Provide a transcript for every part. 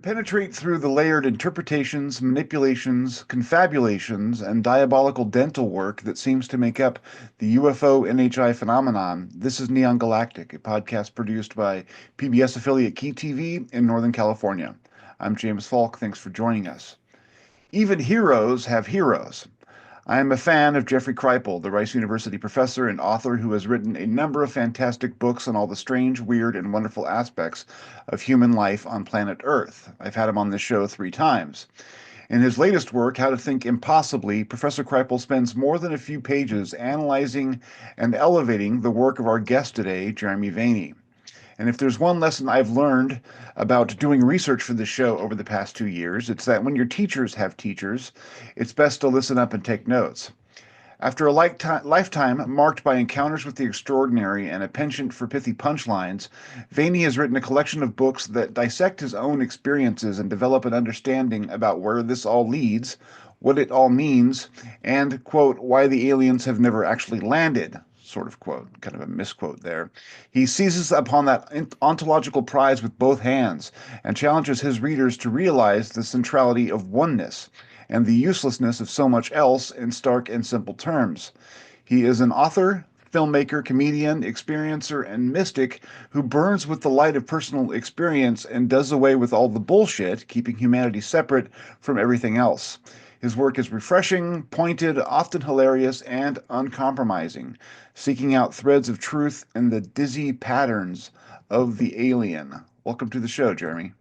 penetrate through the layered interpretations, manipulations, confabulations, and diabolical dental work that seems to make up the UFO NHI phenomenon. This is Neon Galactic, a podcast produced by PBS affiliate Key TV in Northern California. I'm James Falk. Thanks for joining us. Even heroes have heroes. I am a fan of Jeffrey Kripal, the Rice University professor and author who has written a number of fantastic books on all the strange, weird, and wonderful aspects of human life on planet Earth. I've had him on this show 3 times. In his latest work, How to Think Impossibly, Professor Kripal spends more than a few pages analyzing and elevating the work of our guest today, Jeremy Vaeni. And if there's one lesson I've learned about doing research for this show over the past 2 years, it's that when your teachers have teachers, it's best to listen up and take notes. After a lifetime marked by encounters with the extraordinary and a penchant for pithy punchlines, Vaeni has written a collection of books that dissect his own experiences and develop an understanding about where this all leads, what it all means, and, quote, why the aliens have never actually landed, sort of quote, kind of a misquote there. He seizes upon that ontological prize with both hands and challenges his readers to realize the centrality of oneness and the uselessness of so much else in stark and simple terms. He is an author, filmmaker, comedian, experiencer, and mystic who burns with the light of personal experience and does away with all the bullshit, keeping humanity separate from everything else. His work is refreshing, pointed, often hilarious, and uncompromising, seeking out threads of truth in the dizzy patterns of the alien. Welcome to the show, Jeremy.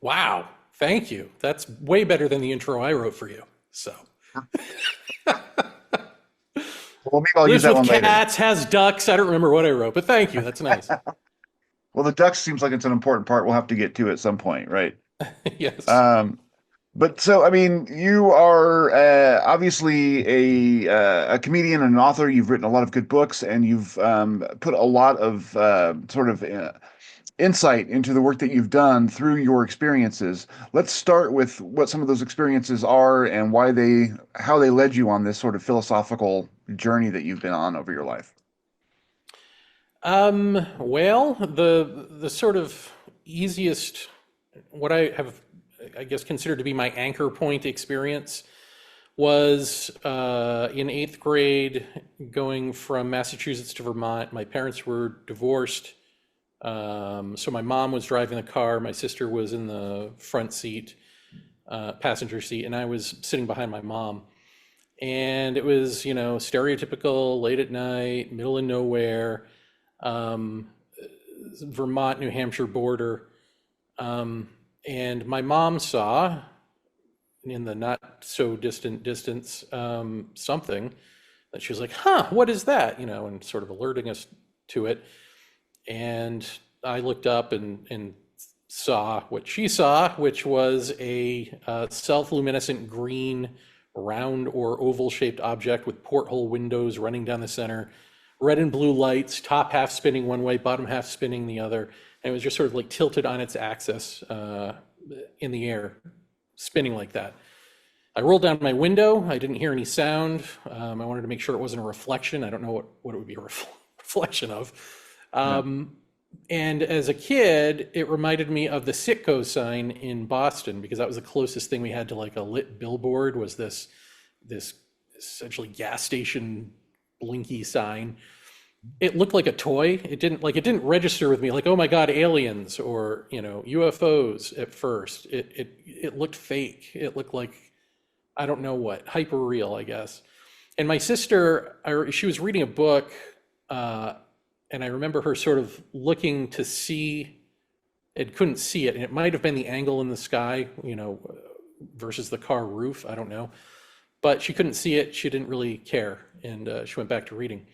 Wow, thank you. That's way better than the intro I wrote for you. So, Well, maybe I'll use lives that with one later. cats, has ducks. I don't remember what I wrote, but thank you. That's nice. Well, the ducks seems like it's an important part we'll have to get to at some point, right? Yes. But so, I mean, you are obviously a comedian and an author. You've written a lot of good books, and you've put a lot of insight into the work that you've done through your experiences. Let's start with what some of those experiences are and how they led you on this sort of philosophical journey that you've been on over your life. Well, the sort of easiest, what I have, I guess, considered to be my anchor point experience was in 8th grade, going from Massachusetts to Vermont. My parents were divorced, so my mom was driving the car, my sister was in the front seat, passenger seat, and I was sitting behind my mom. And it was, stereotypical late at night, middle of nowhere, Vermont, New Hampshire border. And my mom saw in the not so distant distance something that she was like, huh, what is that? And sort of alerting us to it. And I looked up and saw what she saw, which was a self-luminescent green round or oval shaped object with porthole windows running down the center, red and blue lights, top half spinning one way, bottom half spinning the other. And it was just sort of like tilted on its axis in the air, spinning like that. I rolled down my window. I didn't hear any sound. I wanted to make sure it wasn't a reflection. I don't know what it would be a reflection of. And as a kid, it reminded me of the Sitco sign in Boston, because that was the closest thing we had to like a lit billboard, was this essentially gas station blinky sign. It looked like a toy. It didn't register with me like, oh my God, aliens or, UFOs at first. It looked fake. It looked like, I don't know what, hyper real, I guess. And my sister, she was reading a book, and I remember her sort of looking to see, it couldn't see it. And it might have been the angle in the sky, versus the car roof. I don't know. But she couldn't see it. She didn't really care. And she went back to reading.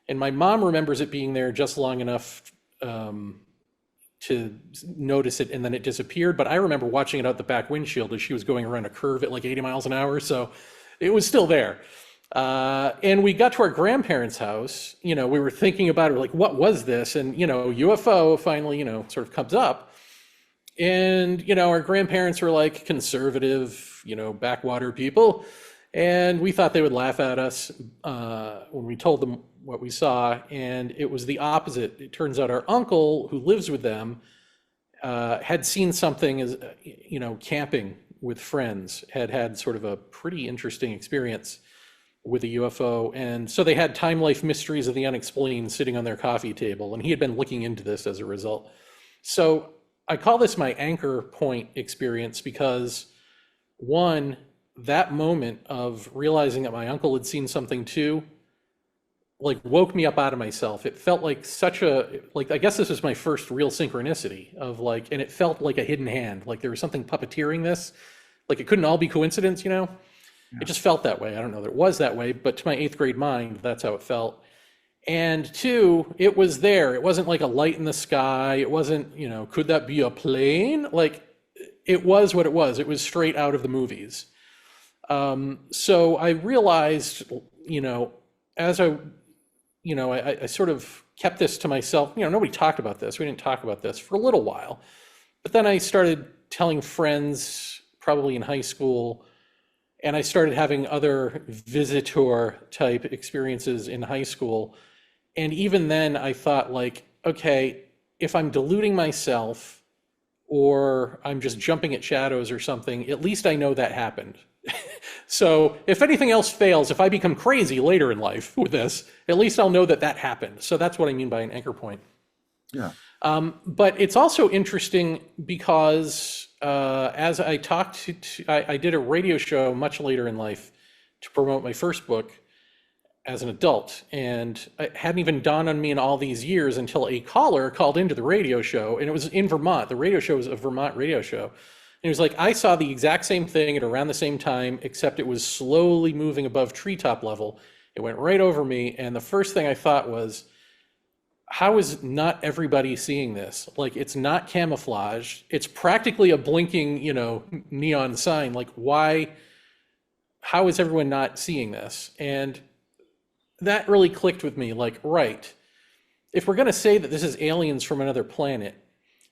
And my mom remembers it being there just long enough to notice it, and then it disappeared. But I remember watching it out the back windshield as she was going around a curve at like 80 miles an hour. So it was still there. And we got to our grandparents' house. We were thinking about it, like, what was this? And, UFO finally, sort of comes up. And, our grandparents were like conservative, backwater people. And we thought they would laugh at us when we told them what we saw, and it was the opposite. It turns out our uncle, who lives with them, had seen something as, camping with friends, had sort of a pretty interesting experience with a UFO. And so they had Time Life Mysteries of the Unexplained sitting on their coffee table, and he had been looking into this as a result. So I call this my anchor point experience because, one, that moment of realizing that my uncle had seen something too, like woke me up out of myself. It felt like I guess this was my first real synchronicity of like, and it felt like a hidden hand, like there was something puppeteering this, like it couldn't all be coincidence, you know? It just felt that way. I don't know that it was that way, but to my eighth grade mind, that's how it felt. And two, it was there. It wasn't like a light in the sky. It wasn't, could that be a plane? Like it was what it was. It was straight out of the movies. So I realized, as I sort of kept this to myself. Nobody talked about this. We didn't talk about this for a little while. But then I started telling friends, probably in high school, and I started having other visitor type experiences in high school. And even then I thought like, okay, if I'm deluding myself or I'm just jumping at shadows or something, at least I know that happened. So if anything else fails, if I become crazy later in life with this, at least I'll know that that happened. So that's what I mean by an anchor point. Yeah. But it's also interesting because as I talked I did a radio show much later in life to promote my first book as an adult. And it hadn't even dawned on me in all these years until a caller called into the radio show, and it was in Vermont. The radio show was a Vermont radio show. And he was like, I saw the exact same thing at around the same time, except it was slowly moving above treetop level. It went right over me. And the first thing I thought was, how is not everybody seeing this? Like, it's not camouflaged. It's practically a blinking, neon sign. Like, why, how is everyone not seeing this? And that really clicked with me. Like, right, if we're going to say that this is aliens from another planet,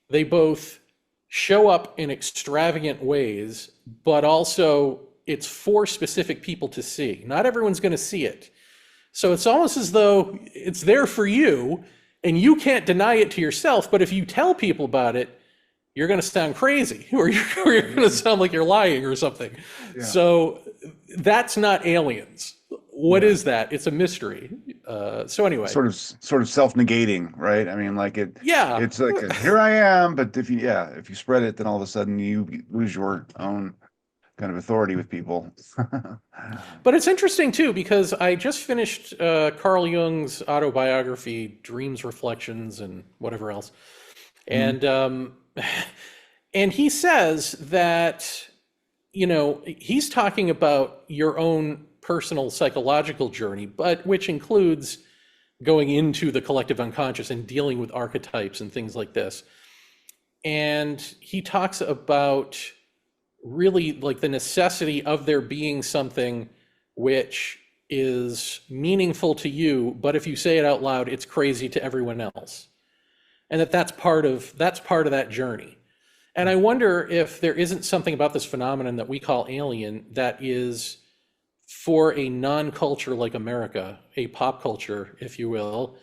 they both show up in extravagant ways, but also it's for specific people to see. Not everyone's going to see it. So it's almost as though it's there for you and you can't deny it to yourself. But if you tell people about it, you're going to sound crazy or you're going to sound like you're lying or something. Yeah. So that's not aliens. What is that? It's a mystery. So anyway, sort of self-negating, right? I mean, like it's like here I am, but if you spread it, then all of a sudden you lose your own kind of authority with people. But it's interesting too because I just finished Carl Jung's autobiography, Dreams, Reflections, and whatever else, and and he says that he's talking about your own personal psychological journey, but which includes going into the collective unconscious and dealing with archetypes and things like this. And he talks about really like the necessity of there being something which is meaningful to you, but if you say it out loud, it's crazy to everyone else. And that's part of that journey. And I wonder if there isn't something about this phenomenon that we call alien that is for a non-culture like America, a pop culture, if you will,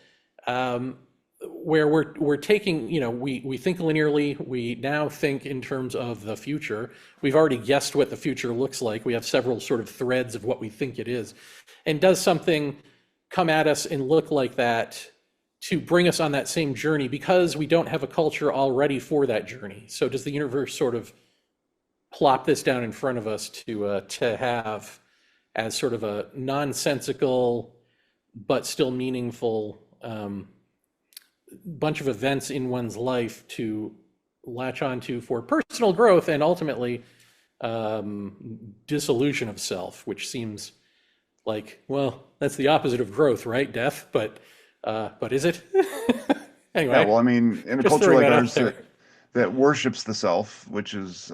where we're taking, we think linearly, we now think in terms of the future. We've already guessed what the future looks like. We have several sort of threads of what we think it is. And does something come at us and look like that to bring us on that same journey because we don't have a culture already for that journey? So does the universe sort of plop this down in front of us to have as sort of a nonsensical but still meaningful bunch of events in one's life to latch onto for personal growth and ultimately dissolution of self, which seems like, well, that's the opposite of growth, right? Death, but is it? Anyway. Yeah, well, I mean, in a culture like ours that worships the self, which is,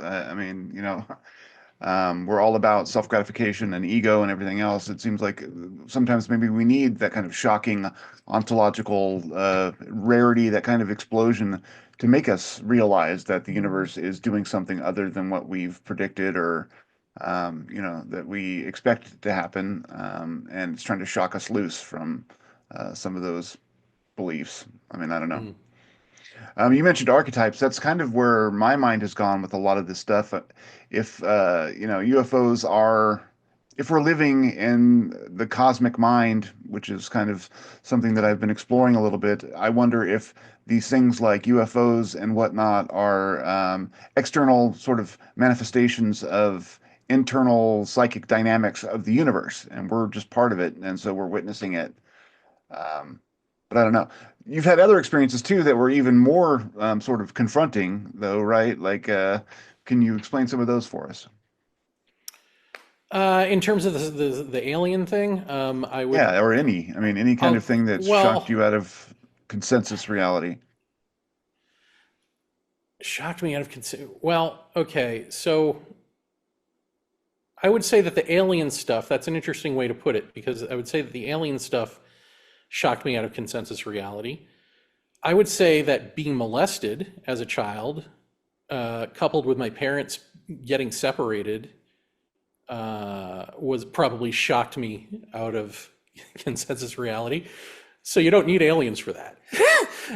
we're all about self-gratification and ego and everything else. It seems like sometimes maybe we need that kind of shocking ontological rarity, that kind of explosion to make us realize that the universe is doing something other than what we've predicted or, that we expect to happen. And it's trying to shock us loose from some of those beliefs. I mean, I don't know. You mentioned archetypes. That's kind of where my mind has gone with a lot of this stuff. If UFOs are, if we're living in the cosmic mind, which is kind of something that I've been exploring a little bit, I wonder if these things like UFOs and whatnot are external sort of manifestations of internal psychic dynamics of the universe, and we're just part of it, and so we're witnessing it. Um, but I don't know. You've had other experiences too that were even more sort of confronting, though, right? Like, can you explain some of those for us? In terms of the alien thing, I would, Yeah, or any. I mean, any kind of thing that's shocked well, you out of consensus reality. shocked me out of consider. Well, okay, so I would say that the alien stuff, that's an interesting way to put it, because I would say that the alien stuff shocked me out of consensus reality. I would say that being molested as a child, coupled with my parents getting separated, was probably shocked me out of consensus reality. So you don't need aliens for that.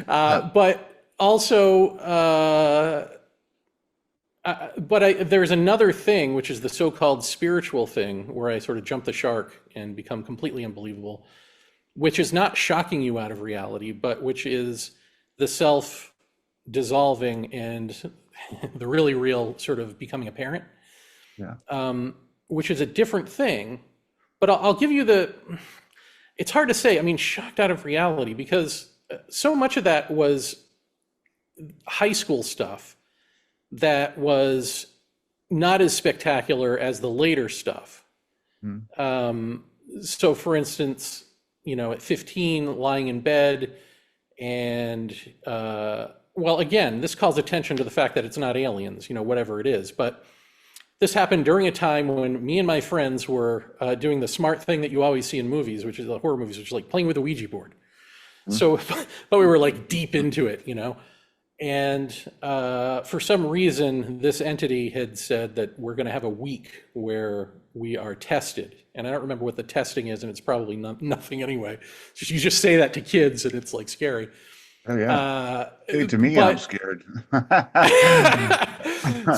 Huh. But also, there's another thing, which is the so-called spiritual thing, where I sort of jump the shark and become completely unbelievable, which is not shocking you out of reality, but which is the self dissolving and the really real sort of becoming apparent, Yeah. which is a different thing. But I'll give you it's hard to say. I mean, shocked out of reality, because so much of that was high school stuff that was not as spectacular as the later stuff. Hmm. So, for instance, at 15, lying in bed, and well, again, this calls attention to the fact that it's not aliens, whatever it is. But this happened during a time when me and my friends were doing the smart thing that you always see in movies, which is the horror movies, which is like playing with a Ouija board. So, but we were like deep into it. And for some reason, this entity had said that we're going to have a week where we are tested. And I don't remember what the testing is, and it's probably nothing anyway. You just say that to kids, and it's like scary. Oh yeah. Hey, to me, I'm But scared.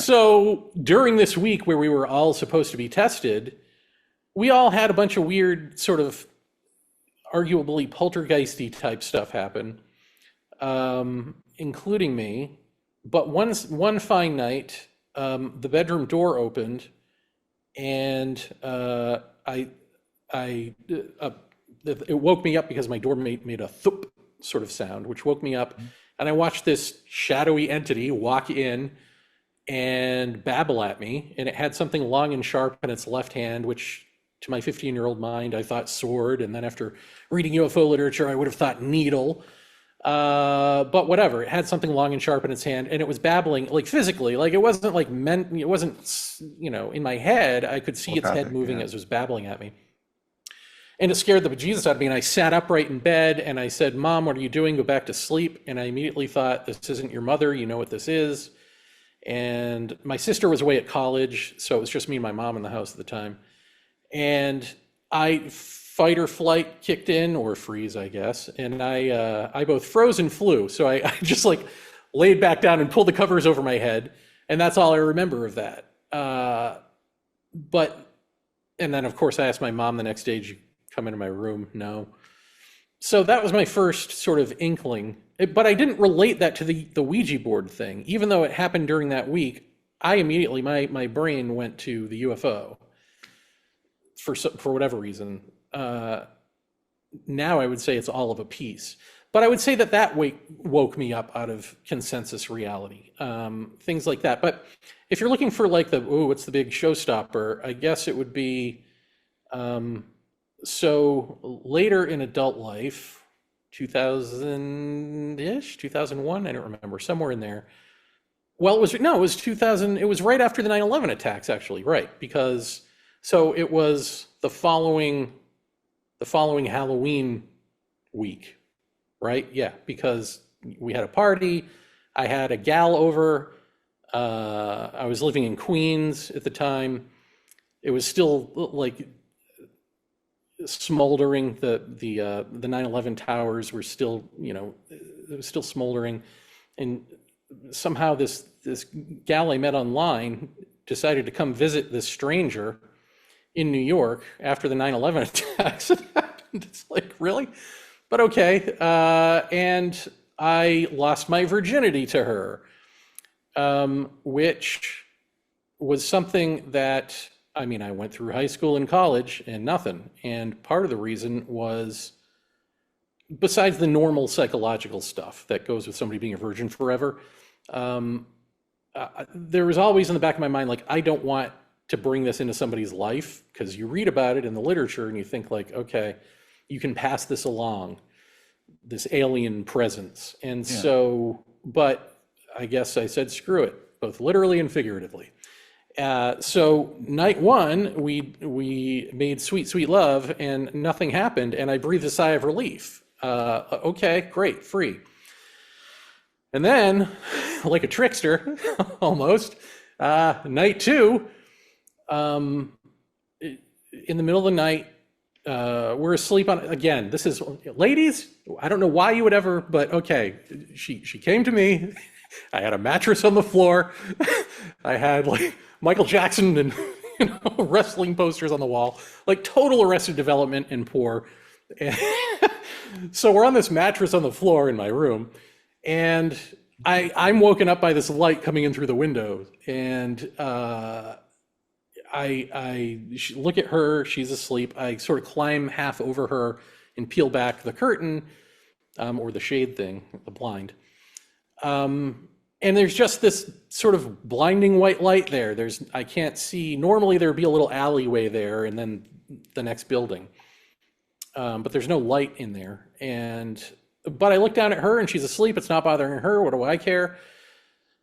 so during this week where we were all supposed to be tested, we all had a bunch of weird, sort of arguably poltergeisty type stuff happen, including me. But one fine night, the bedroom door opened, and it woke me up because my door made a thump sort of sound, which woke me up. And I watched this shadowy entity walk in and babble at me. And it had something long and sharp in its left hand, which to my 15-year-old mind, I thought sword. And then after reading UFO literature, I would have thought needle. But whatever, it had something long and sharp in its hand, and it was babbling, like physically, like it wasn't like meant, it wasn't, in my head, I could see its head moving Yeah. as it was babbling at me. And it scared the bejesus out of me, and I sat upright in bed, and I said, "Mom, what are you doing? Go back to sleep." And I immediately thought, this isn't your mother, you know what this is. And my sister was away at college, so it was just me and my mom in the house at the time. And fight or flight kicked in, or freeze, I guess. And I both froze and flew. So I just like laid back down and pulled the covers over my head. And that's all I remember of that. And then of course I asked my mom the next day, "Did you come into my room?" No. So that was my first sort of inkling. But I didn't relate that to the Ouija board thing. Even though it happened during that week, I immediately, my brain went to the UFO for whatever reason. Now I would say it's all of a piece. But I would say that woke me up out of consensus reality, things like that. But if you're looking for like what's the big showstopper, I guess it would be, so later in adult life, 2000-ish, 2001, I don't remember, somewhere in there. Well, it was 2000, it was right after the 9/11 attacks, actually, right? Because, so it was the following Halloween week, right? Yeah, because we had a party. I had a gal over. I was living in Queens at the time. It was still like smoldering. The 9/11 towers were still, it was still smoldering. And somehow this gal I met online decided to come visit this stranger in New York after the 9/11 attacks had happened. It's like, really? But okay. And I lost my virginity to her, which was something that, I mean, I went through high school and college and nothing. And part of the reason was, besides the normal psychological stuff that goes with somebody being a virgin forever, there was always in the back of my mind, like, I don't want to bring this into somebody's life, because you read about it in the literature and you think like, okay, you can pass this along, this alien presence. And so, but I guess I said, screw it, both literally and figuratively. So night one, we made sweet, sweet love and nothing happened. And I breathed a sigh of relief. Okay, great, free. And then, like a trickster, almost, night two, in the middle of the night, we're asleep on, again, this is, ladies, I don't know why you would ever, but okay, she came to me. I had a mattress on the floor. I had like Michael Jackson and wrestling posters on the wall, like total Arrested Development and poor. And so we're on this mattress on the floor in my room, and I'm woken up by this light coming in through the window, and I look at her, she's asleep. I sort of climb half over her and peel back the curtain, or the shade thing, the blind. And there's just this sort of blinding white light there. I can't see, normally there'd be a little alleyway there and then the next building. But there's no light in there. But I look down at her and she's asleep. It's not bothering her. What do I care?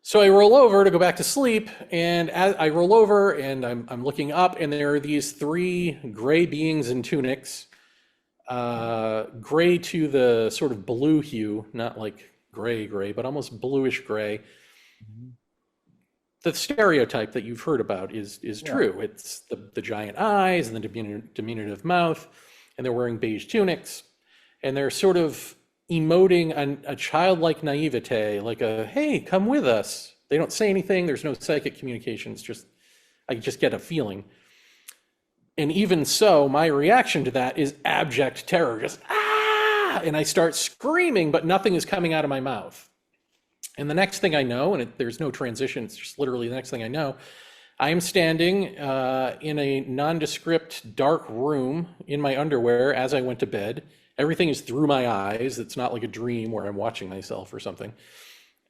So I roll over to go back to sleep. And as I roll over and I'm looking up, and there are these three gray beings in tunics, gray to the sort of blue hue, not like gray, but almost bluish gray. The stereotype that you've heard about is true. It's the giant eyes and the diminutive mouth, and they're wearing beige tunics, and they're sort of emoting a childlike naivete, like a, hey, come with us. They don't say anything. There's no psychic communication. It's just, I just get a feeling. And even so, my reaction to that is abject terror, just, and I start screaming, but nothing is coming out of my mouth. And the next thing I know, and there's no transition, it's just literally the next thing I know, I am standing in a nondescript dark room in my underwear as I went to bed. Everything is through my eyes. It's not like a dream where I'm watching myself or something.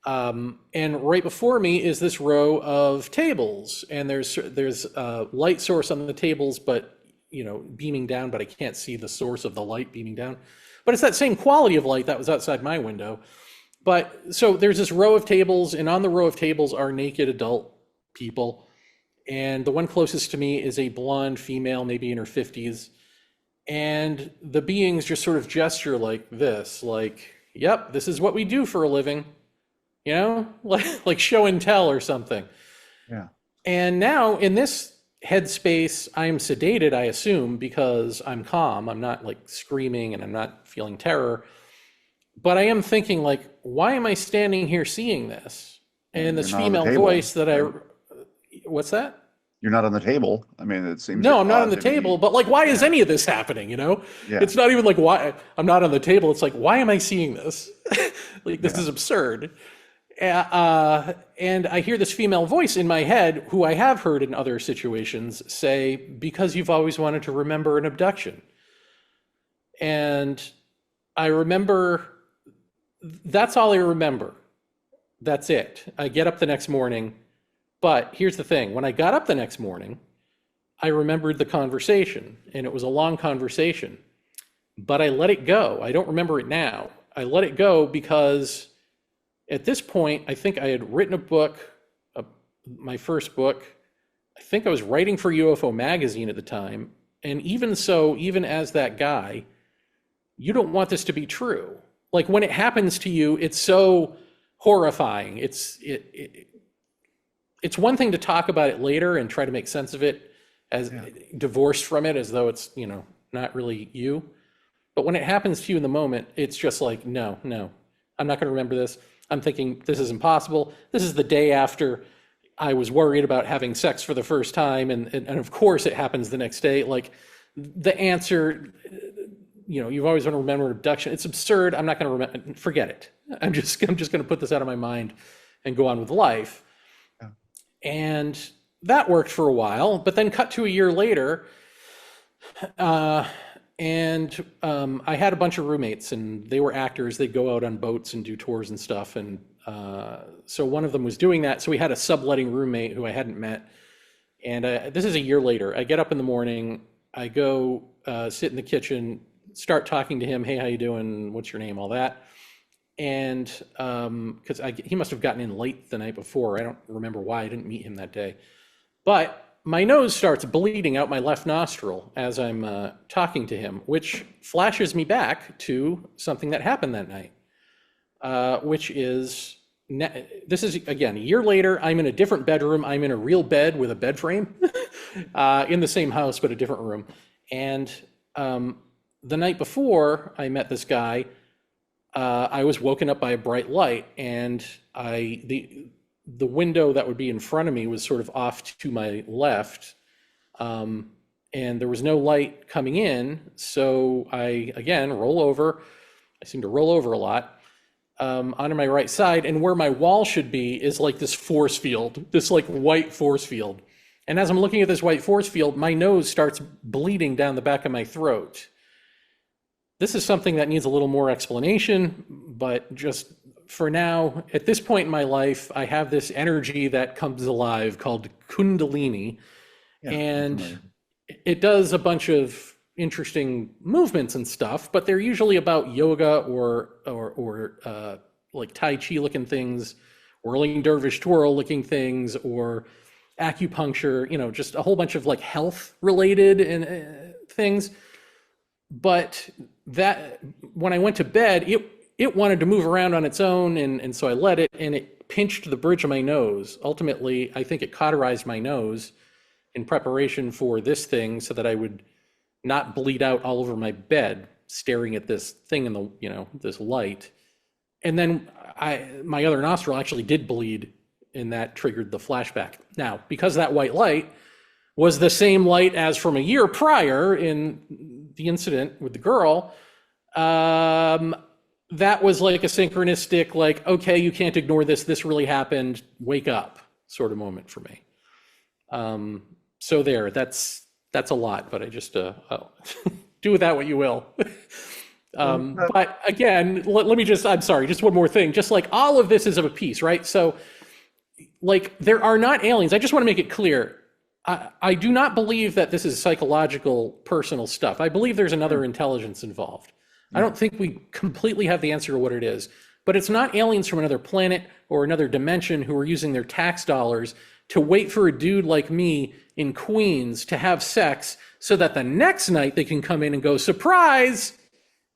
And right before me is this row of tables, and there's a light source on the tables, but beaming down, but I can't see the source of the light beaming down. But it's that same quality of light that was outside my window. But so there's this row of tables, and on the row of tables are naked adult people. And the one closest to me is a blonde female, maybe in her 50s. And the beings just sort of gesture like this, like, yep, this is what we do for a living, like show and tell or something. Yeah. And now in this headspace, I'm sedated, I assume, because I'm calm. I'm not like screaming and I'm not feeling terror. But I am thinking, like, why am I standing here seeing this? And this female voice that what's that? You're not on the table. I mean, it seems. No, I'm not on the table. But like, why is any of this happening? Yeah. It's not even like why I'm not on the table. It's like, why am I seeing this? Like, this is absurd. And I hear this female voice in my head, who I have heard in other situations, say, because you've always wanted to remember an abduction. And I remember, that's all I remember. That's it. I get up the next morning. But here's the thing. When I got up the next morning, I remembered the conversation, and it was a long conversation. But I let it go. I don't remember it now. I let it go because at this point, I think I had written a book, my first book. I think I was writing for UFO Magazine at the time. And even so, even as that guy, you don't want this to be true. Like, when it happens to you, it's so horrifying. It's one thing to talk about it later and try to make sense of it as divorced from it, as though it's, not really you. But when it happens to you in the moment, it's just like, no, I'm not going to remember this. I'm thinking, this is impossible. This is the day after I was worried about having sex for the first time. And of course it happens the next day. Like the answer, you've always want to remember abduction. It's absurd. I'm not going to remember, forget it. I'm just going to put this out of my mind and go on with life. Yeah. And that worked for a while, but then cut to a year later, and I had a bunch of roommates, and they were actors. They'd go out on boats and do tours and stuff. And so one of them was doing that. So we had a subletting roommate who I hadn't met. And this is a year later. I get up in the morning. I go sit in the kitchen, start talking to him. Hey, how you doing? What's your name? All that. And because he must have gotten in late the night before. I don't remember why I didn't meet him that day. But my nose starts bleeding out my left nostril as I'm talking to him, which flashes me back to something that happened that night, which is, this is, again, a year later. I'm in a different bedroom. I'm in a real bed with a bed frame in the same house, but a different room. And the night before I met this guy, I was woken up by a bright light, and the window that would be in front of me was sort of off to my left, and there was no light coming in. So I, again, roll over. I seem to roll over a lot onto my right side, and where my wall should be is like this force field, this like white force field. And as I'm looking at this white force field, my nose starts bleeding down the back of my throat. This is something that needs a little more explanation, but just for now, at this point in my life, I have this energy that comes alive called Kundalini, and it does a bunch of interesting movements and stuff, but they're usually about yoga or like Tai Chi looking things, whirling dervish twirl looking things, or acupuncture, just a whole bunch of like health related and things. But that, when I went to bed, it wanted to move around on its own, and so I let it, and it pinched the bridge of my nose. Ultimately, I think it cauterized my nose in preparation for this thing so that I would not bleed out all over my bed staring at this thing in the, this light. And then my other nostril actually did bleed, and that triggered the flashback. Now, because that white light was the same light as from a year prior in the incident with the girl, that was like a synchronistic, like, okay, you can't ignore this. This really happened. Wake up, sort of moment for me. So there, that's a lot, but I just do with that what you will. But again, let me just, I'm sorry, just one more thing. Just like all of this is of a piece, right? So like there are not aliens. I just want to make it clear. I do not believe that this is psychological, personal stuff. I believe there's another intelligence involved. I don't think we completely have the answer to what it is, but it's not aliens from another planet or another dimension who are using their tax dollars to wait for a dude like me in Queens to have sex so that the next night they can come in and go, surprise!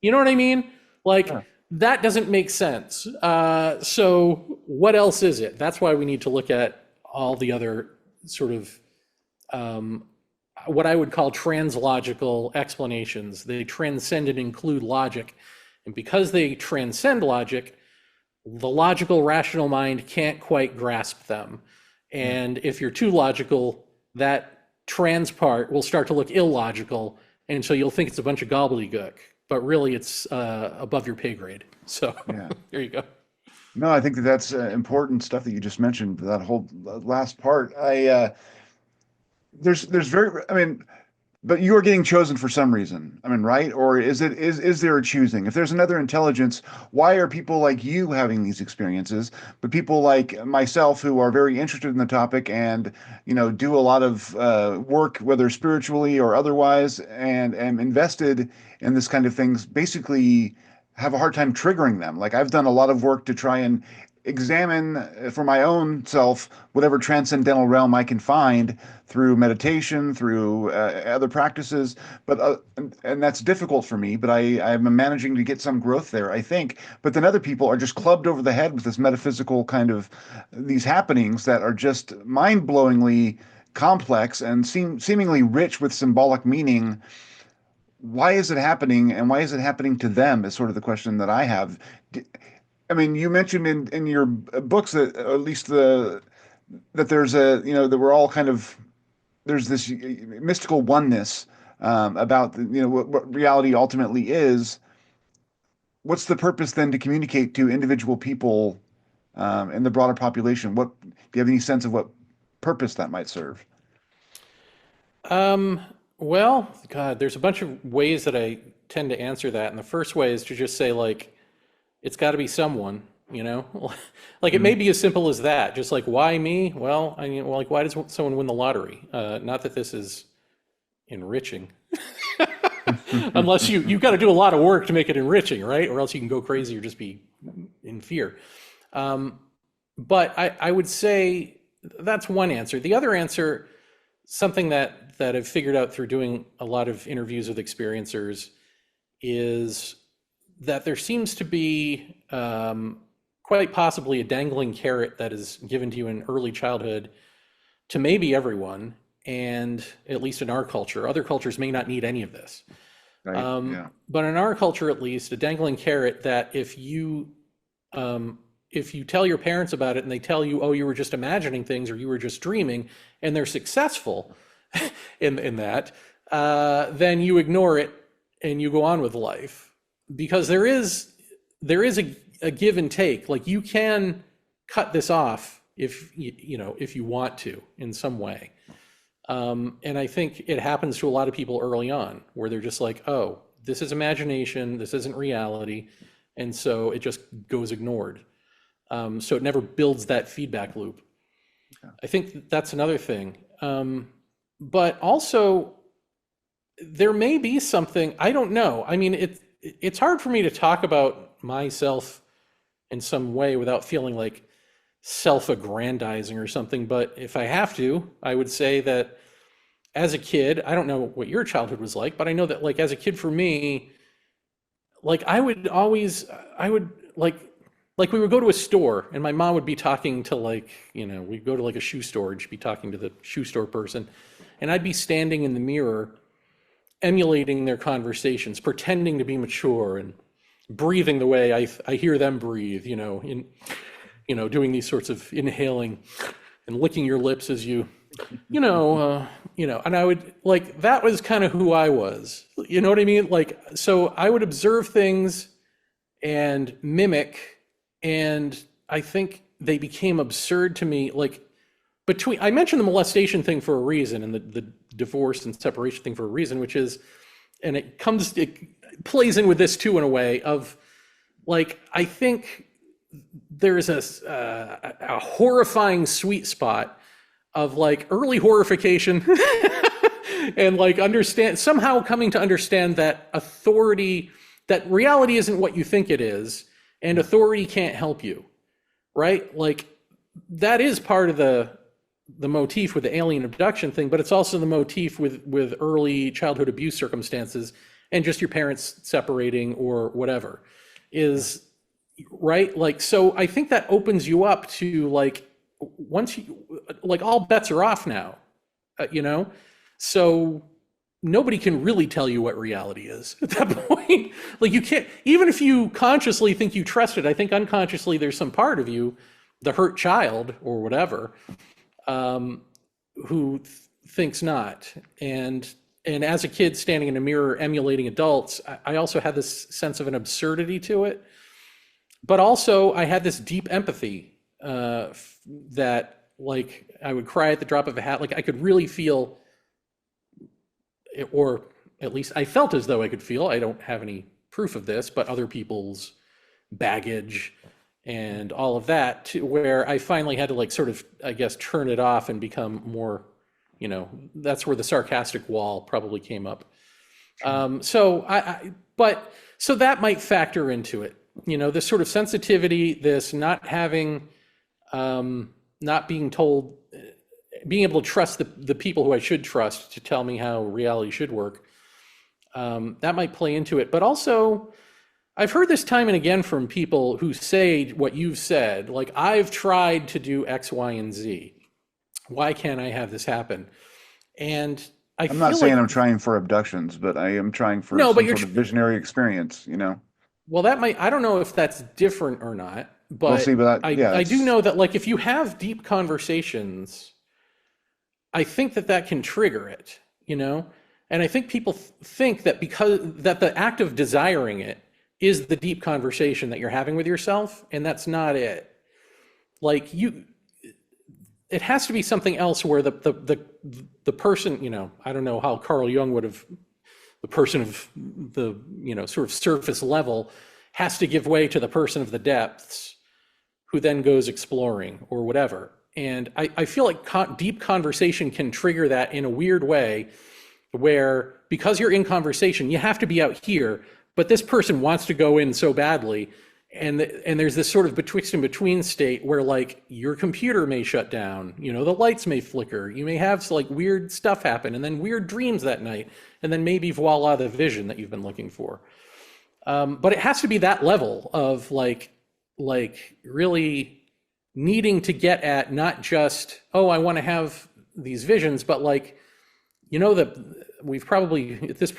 You know what I mean? Like, that doesn't make sense. So what else is it? That's why we need to look at all the other sort of what I would call translogical explanations. They transcend and include logic. And because they transcend logic, the logical, rational mind can't quite grasp them. And if you're too logical, that trans part will start to look illogical. And so you'll think it's a bunch of gobbledygook, but really it's above your pay grade. So there you go. No, I think that's important stuff that you just mentioned, that whole last part. There's very, I mean, but you are getting chosen for some reason. I mean, right? Or is there a choosing? If there's another intelligence, why are people like you having these experiences, but people like myself who are very interested in the topic and, do a lot of work, whether spiritually or otherwise, and am invested in this kind of things, basically have a hard time triggering them? Like, I've done a lot of work to try and examine for my own self whatever transcendental realm I can find through meditation, through other practices, but and that's difficult for me, but I'm managing to get some growth there, I think. But then other people are just clubbed over the head with this metaphysical kind of these happenings that are just mind-blowingly complex and seemingly rich with symbolic meaning. Why is it happening, and why is it happening to them is sort of the question that I have. I mean, you mentioned in your books that at least that there's that we're all kind of there's this mystical oneness about what reality ultimately is. What's the purpose then to communicate to individual people and the broader population? What do you have any sense of what purpose that might serve? Um, well, God, there's a bunch of ways that I tend to answer that. And the first way is to just say, like, it's got to be someone, you know? Like, it may Mhm. be as simple as that. Just like, why me? Well, I mean, well, like, why does someone win the lottery? Not that this is enriching, unless you've got to do a lot of work to make it enriching, right? Or else you can go crazy or just be in fear. Um, but I would say that's one answer. The other answer, something that I've figured out through doing a lot of interviews with experiencers, is that there seems to be quite possibly a dangling carrot that is given to you in early childhood to maybe everyone, and at least in our culture, other cultures may not need any of this. Right? Yeah. But in our culture, at least, a dangling carrot that if you tell your parents about it and they tell you, oh, you were just imagining things or you were just dreaming, and they're successful in that, then you ignore it and you go on with life because there is a give and take. Like you can cut this off if you want to in some way. And I think it happens to a lot of people early on where they're just like, oh, this is imagination, this isn't reality. And so it just goes ignored. So it never builds that feedback loop. I think that's another thing. But also, there may be something, I don't know. I mean, it's hard for me to talk about myself in some way without feeling like self-aggrandizing or something. But if I have to, I would say that as a kid, I don't know what your childhood was like, but I know that like as a kid for me, like I would like we would go to a store and my mom would be talking to like, we'd go to like a shoe store and she'd be talking to the shoe store person. And I'd be standing in the mirror emulating their conversations, pretending to be mature and breathing the way I hear them breathe, doing these sorts of inhaling and licking your lips as and I would like, that was kind of who I was, you know what I mean? Like, so I would observe things and mimic, and I think they became absurd to me. Like I mentioned the molestation thing for a reason and the divorce and separation thing for a reason, which is, and it plays in with this too in a way of like, I think there's a horrifying sweet spot of like early horrification and like somehow coming to understand that that reality isn't what you think it is, and authority can't help you, right? Like that is part of the motif with the alien abduction thing, but it's also the motif with early childhood abuse circumstances and just your parents separating or whatever is right. Like, so I think that opens you up to like, once like all bets are off now, so nobody can really tell you what reality is at that point. Like you can't, even if you consciously think you trust it, I think unconsciously there's some part of you, the hurt child or whatever, who thinks not. And as a kid standing in a mirror emulating adults, I also had this sense of an absurdity to it. But also I had this deep empathy that like I would cry at the drop of a hat. Like I could really feel, or at least I felt as though I could feel, I don't have any proof of this, but other people's baggage and all of that, to where I finally had to like sort of, I guess, turn it off and become more, that's where the sarcastic wall probably came up. So so that might factor into it, this sort of sensitivity, this not having, not being told, being able to trust the people who I should trust to tell me how reality should work. That might play into it. But also, I've heard this time and again from people who say what you've said, like, I've tried to do X, Y, and Z. Why can't I have this happen? And I'm not saying I'm trying for abductions, but I am trying for no, but some sort of visionary experience, Well, that might, I don't know if that's different or not, We'll see, but but yeah, I do it's know that like if you have deep conversations, I think that that can trigger it, you know? And I think people think that because that the act of desiring it is the deep conversation that you're having with yourself, and that's not it. Like you, it has to be something else where the person, you know, I don't know how Carl Jung would have, the person of the, you know, sort of surface level has to give way to the person of the depths who then goes exploring or whatever. And I feel like deep conversation can trigger that in a weird way where because you're in conversation, you have to be out here, but this person wants to go in so badly. And there's this sort of betwixt and between state where like your computer may shut down, you know, the lights may flicker, you may have like weird stuff happen and then weird dreams that night. And then maybe voila, the vision that you've been looking for. But it has to be that level of like really needing to get at not just, oh, I want to have these visions, but like, you know, that we've probably at this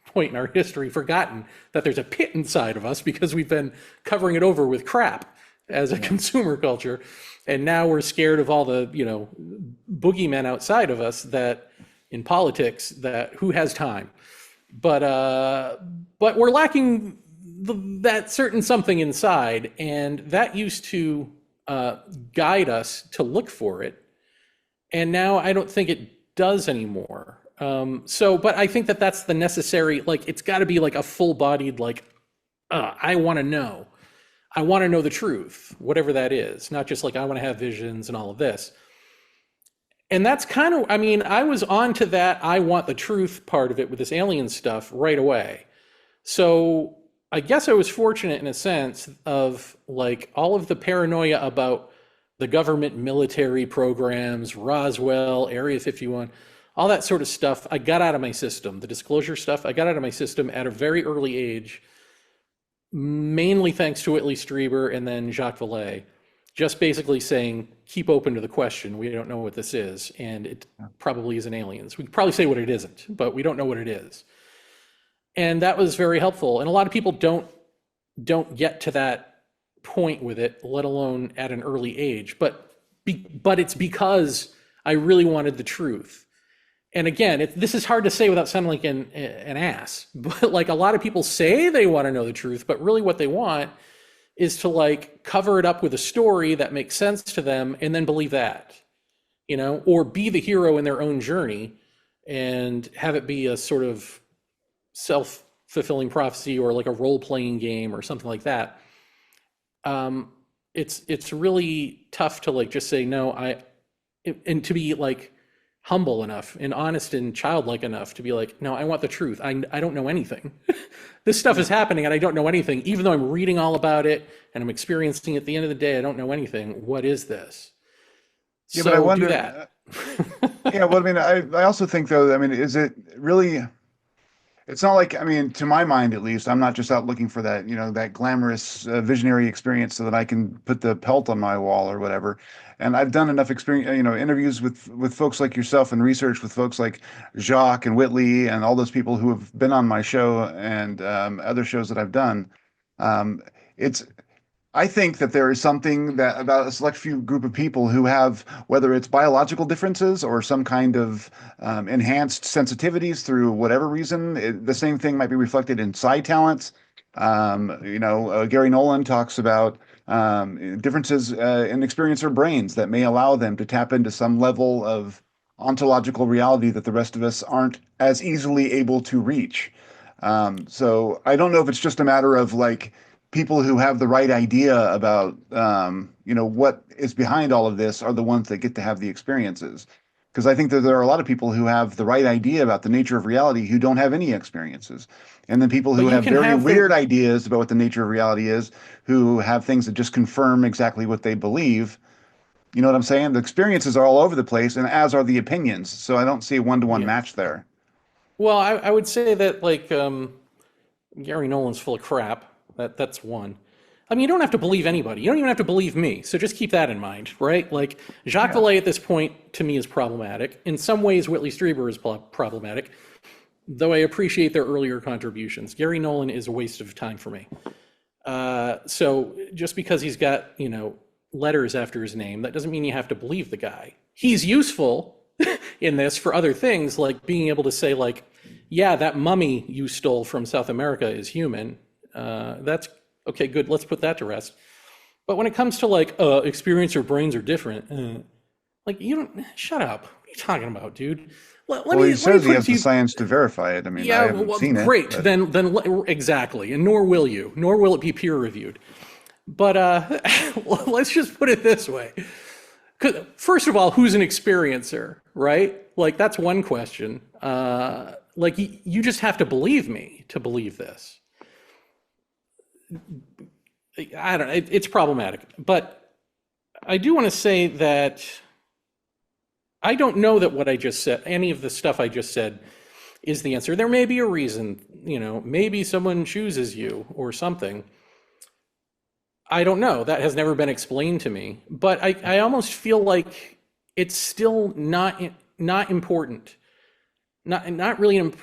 point in our history forgotten that there's a pit inside of us because we've been covering it over with crap as a consumer culture. And now we're scared of all the, you know, boogeymen outside of us that in politics that who has time. But we're lacking that certain something inside, and that used to guide us to look for it. And now I don't think it does anymore. But I think that that's the necessary, like, it's got to be like a full bodied, like, I want to know. I want to know the truth, whatever that is. Not just like, I want to have visions and all of this. And that's kind of, I mean, I was on to that I want the truth part of it with this alien stuff right away. So I guess I was fortunate in a sense of like all of the paranoia about the government military programs, Roswell, Area 51, all that sort of stuff, I got out of my system. The disclosure stuff, I got out of my system at a very early age, mainly thanks to Whitley Strieber and then Jacques Vallée, just basically saying, keep open to the question. We don't know what this is, and it probably isn't aliens. We could probably say what it isn't, but we don't know what it is. And that was very helpful. And a lot of people don't get to that point with it, let alone at an early age. But it's because I really wanted the truth. And again, this is hard to say without sounding like an ass. But like a lot of people say they want to know the truth, but really what they want is to like cover it up with a story that makes sense to them and then believe that, you know, or be the hero in their own journey and have it be a sort of self-fulfilling prophecy or like a role-playing game or something like that. It's really tough to like just say no. And to be like humble enough and honest and childlike enough to be like, no, I want the truth. I don't know anything. This stuff is happening and I don't know anything, even though I'm reading all about it and I'm experiencing it. At the end of the day, I don't know anything. What is this? yeah, So but I wonder. do that. Yeah, well, I mean, I also think though, I mean, is it really? It's not like, I mean, to my mind at least, I'm not just out looking for that, you know, that glamorous visionary experience so that I can put the pelt on my wall or whatever. And I've done enough experience, you know, interviews with folks like yourself and research with folks like Jacques and Whitley and all those people who have been on my show and other shows that I've done. It's I think that there is something that about a select few group of people who have, whether it's biological differences or some kind of enhanced sensitivities through whatever reason, the same thing might be reflected in psi talents. Gary Nolan talks about differences in experiencer brains that may allow them to tap into some level of ontological reality that the rest of us aren't as easily able to reach. So I don't know if it's just a matter of like people who have the right idea about what is behind all of this are the ones that get to have the experiences. Because I think that there are a lot of people who have the right idea about the nature of reality who don't have any experiences. And then people who But you have can very have weird ideas about what the nature of reality is, who have things that just confirm exactly what they believe. You know what I'm saying? The experiences are all over the place, and as are the opinions. So I don't see a one-to-one yeah. match there. Well, I would say that like Gary Nolan's full of crap. That's one. I mean, you don't have to believe anybody. You don't even have to believe me. So just keep that in mind, right? Like Jacques Yeah. Vallée at this point to me is problematic. In some ways, Whitley Strieber is problematic, though I appreciate their earlier contributions. Gary Nolan is a waste of time for me. So just because he's got, letters after his name, that doesn't mean you have to believe the guy. He's useful in this for other things, like being able to say, like, yeah, that mummy you stole from South America is human. That's okay, good. Let's put that to rest. But when it comes to like experience or brains are different, like you don't shut up. What are you talking about, dude? He says he has the science to verify it. I mean, I haven't seen it. Great. Then exactly, and nor will you, nor will it be peer reviewed. But let's just put it this way. First of all, who's an experiencer, right? Like that's one question. Like you just have to believe me to believe this. I don't know. It's problematic, but I do want to say that I don't know that what I just said, any of the stuff I just said, is the answer. There may be a reason, maybe someone chooses you or something. I don't know. That has never been explained to me. But I almost feel like it's still not important. Not really an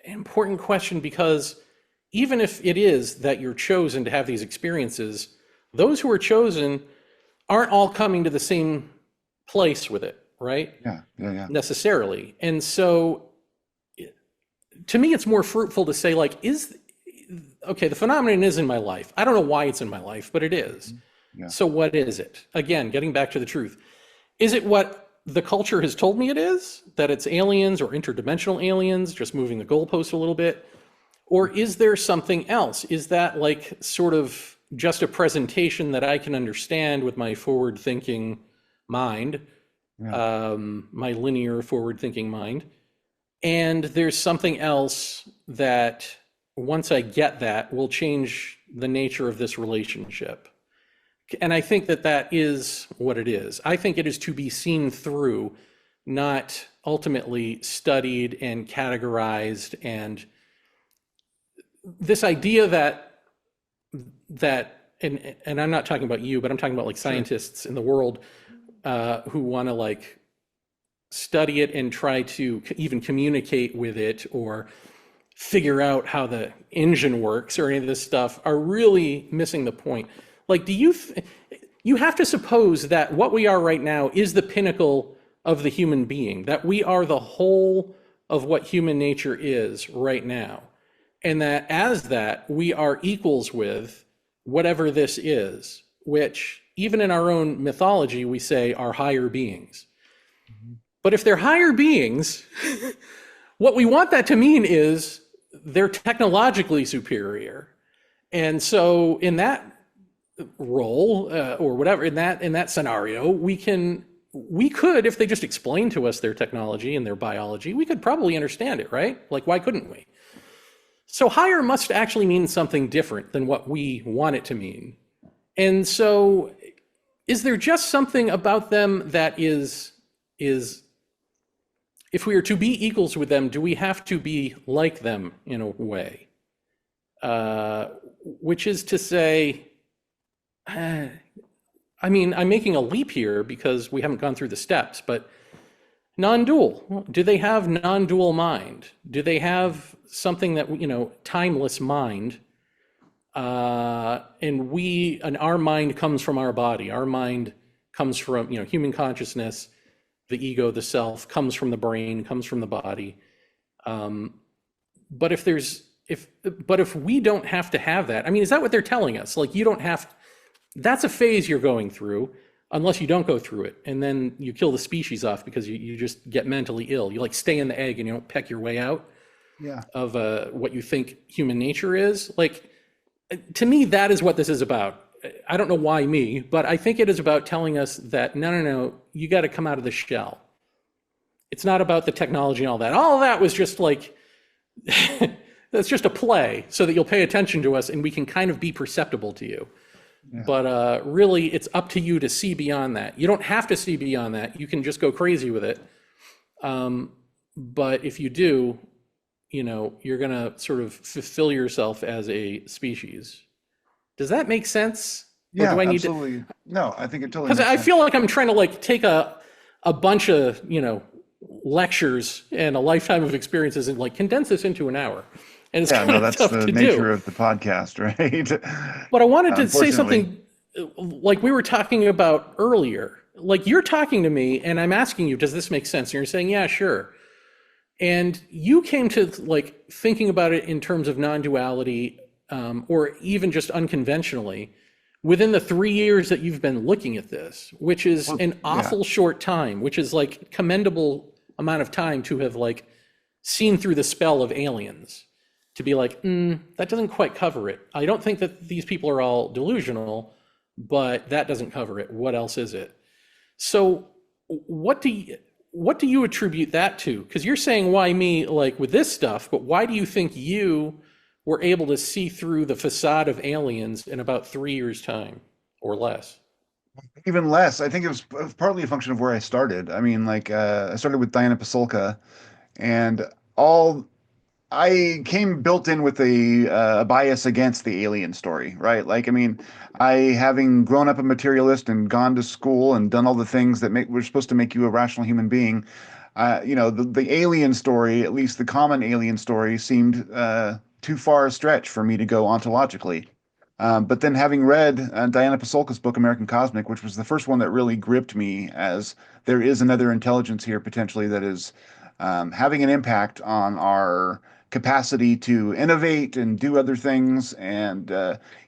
important question, because even if it is that you're chosen to have these experiences, those who are chosen aren't all coming to the same place with it, right? Yeah. Necessarily. And so to me, it's more fruitful to say, like, okay, the phenomenon is in my life. I don't know why it's in my life, but it is. Yeah. So what is it? Again, getting back to the truth. Is it what the culture has told me it is? That it's aliens or interdimensional aliens, just moving the goalpost a little bit? Or is there something else? Is that like sort of just a presentation that I can understand with my forward-thinking mind, my linear forward-thinking mind? And there's something else that, once I get that, will change the nature of this relationship. And I think that is what it is. I think it is to be seen through, not ultimately studied and categorized. And this idea that and I'm not talking about you, but I'm talking about like scientists in the world who want to like study it and try to even communicate with it or figure out how the engine works or any of this stuff, are really missing the point. Like, you have to suppose that what we are right now is the pinnacle of the human being, that we are the whole of what human nature is right now. And that as that, we are equals with whatever this is, which even in our own mythology, we say are higher beings. Mm-hmm. But if they're higher beings, what we want that to mean is they're technologically superior. And so in that role or whatever, in that scenario, we could, if they just explain to us their technology and their biology, we could probably understand it, right? Like, why couldn't we? So higher must actually mean something different than what we want it to mean. And so is there just something about them that is if we are to be equals with them, do we have to be like them in a way? Which is to say, I mean, I'm making a leap here because we haven't gone through the steps, but non-dual. Do they have non-dual mind? Do they have something that, timeless mind? And our mind comes from our body. Our mind comes from, human consciousness, the ego, the self, comes from the brain, comes from the body. But if we don't have to have that, I mean, is that what they're telling us? Like, you don't have, that's a phase you're going through, unless you don't go through it. And then you kill the species off because you just get mentally ill. You like stay in the egg and you don't peck your way out of what you think human nature is. Like, to me, that is what this is about. I don't know why me, but I think it is about telling us that, no, you got to come out of the shell. It's not about the technology and all that. All of that was just like, that's just a play so that you'll pay attention to us and we can kind of be perceptible to you. Yeah. But really, it's up to you to see beyond that. You don't have to see beyond that. You can just go crazy with it. But if you do, you're going to sort of fulfill yourself as a species. Does that make sense? Yeah, absolutely. No, I think it totally makes sense. Because I feel like I'm trying to like take a bunch of, lectures and a lifetime of experiences and like condense this into an hour. and it's Yeah, kind no, of that's tough the to do. nature of the podcast, right? But I wanted to say Unfortunately. something like we were talking about earlier. Like you're talking to me and I'm asking you, does this make sense? And you're saying, yeah, sure. And you came to like thinking about it in terms of non-duality, or even just unconventionally within the 3 years that you've been looking at this, which is Well, an yeah. awful short time, which is like commendable amount of time to have like seen through the spell of aliens to be like, that doesn't quite cover it. I don't think that these people are all delusional, but that doesn't cover it. What else is it? So what do you attribute that to? Because you're saying why me like with this stuff, but why do you think you were able to see through the facade of aliens in about 3 years' time or less? Even less. I think it was partly a function of where I started. I mean, like, I started with Diana Pasulka, and all I came built in with a bias against the alien story, right? Like, I mean, I having grown up a materialist and gone to school and done all the things that were supposed to make you a rational human being, the alien story, at least the common alien story, seemed too far a stretch for me to go ontologically. But then having read Diana Pasulka's book, American Cosmic, which was the first one that really gripped me as there is another intelligence here potentially that is having an impact on our capacity to innovate and do other things. And,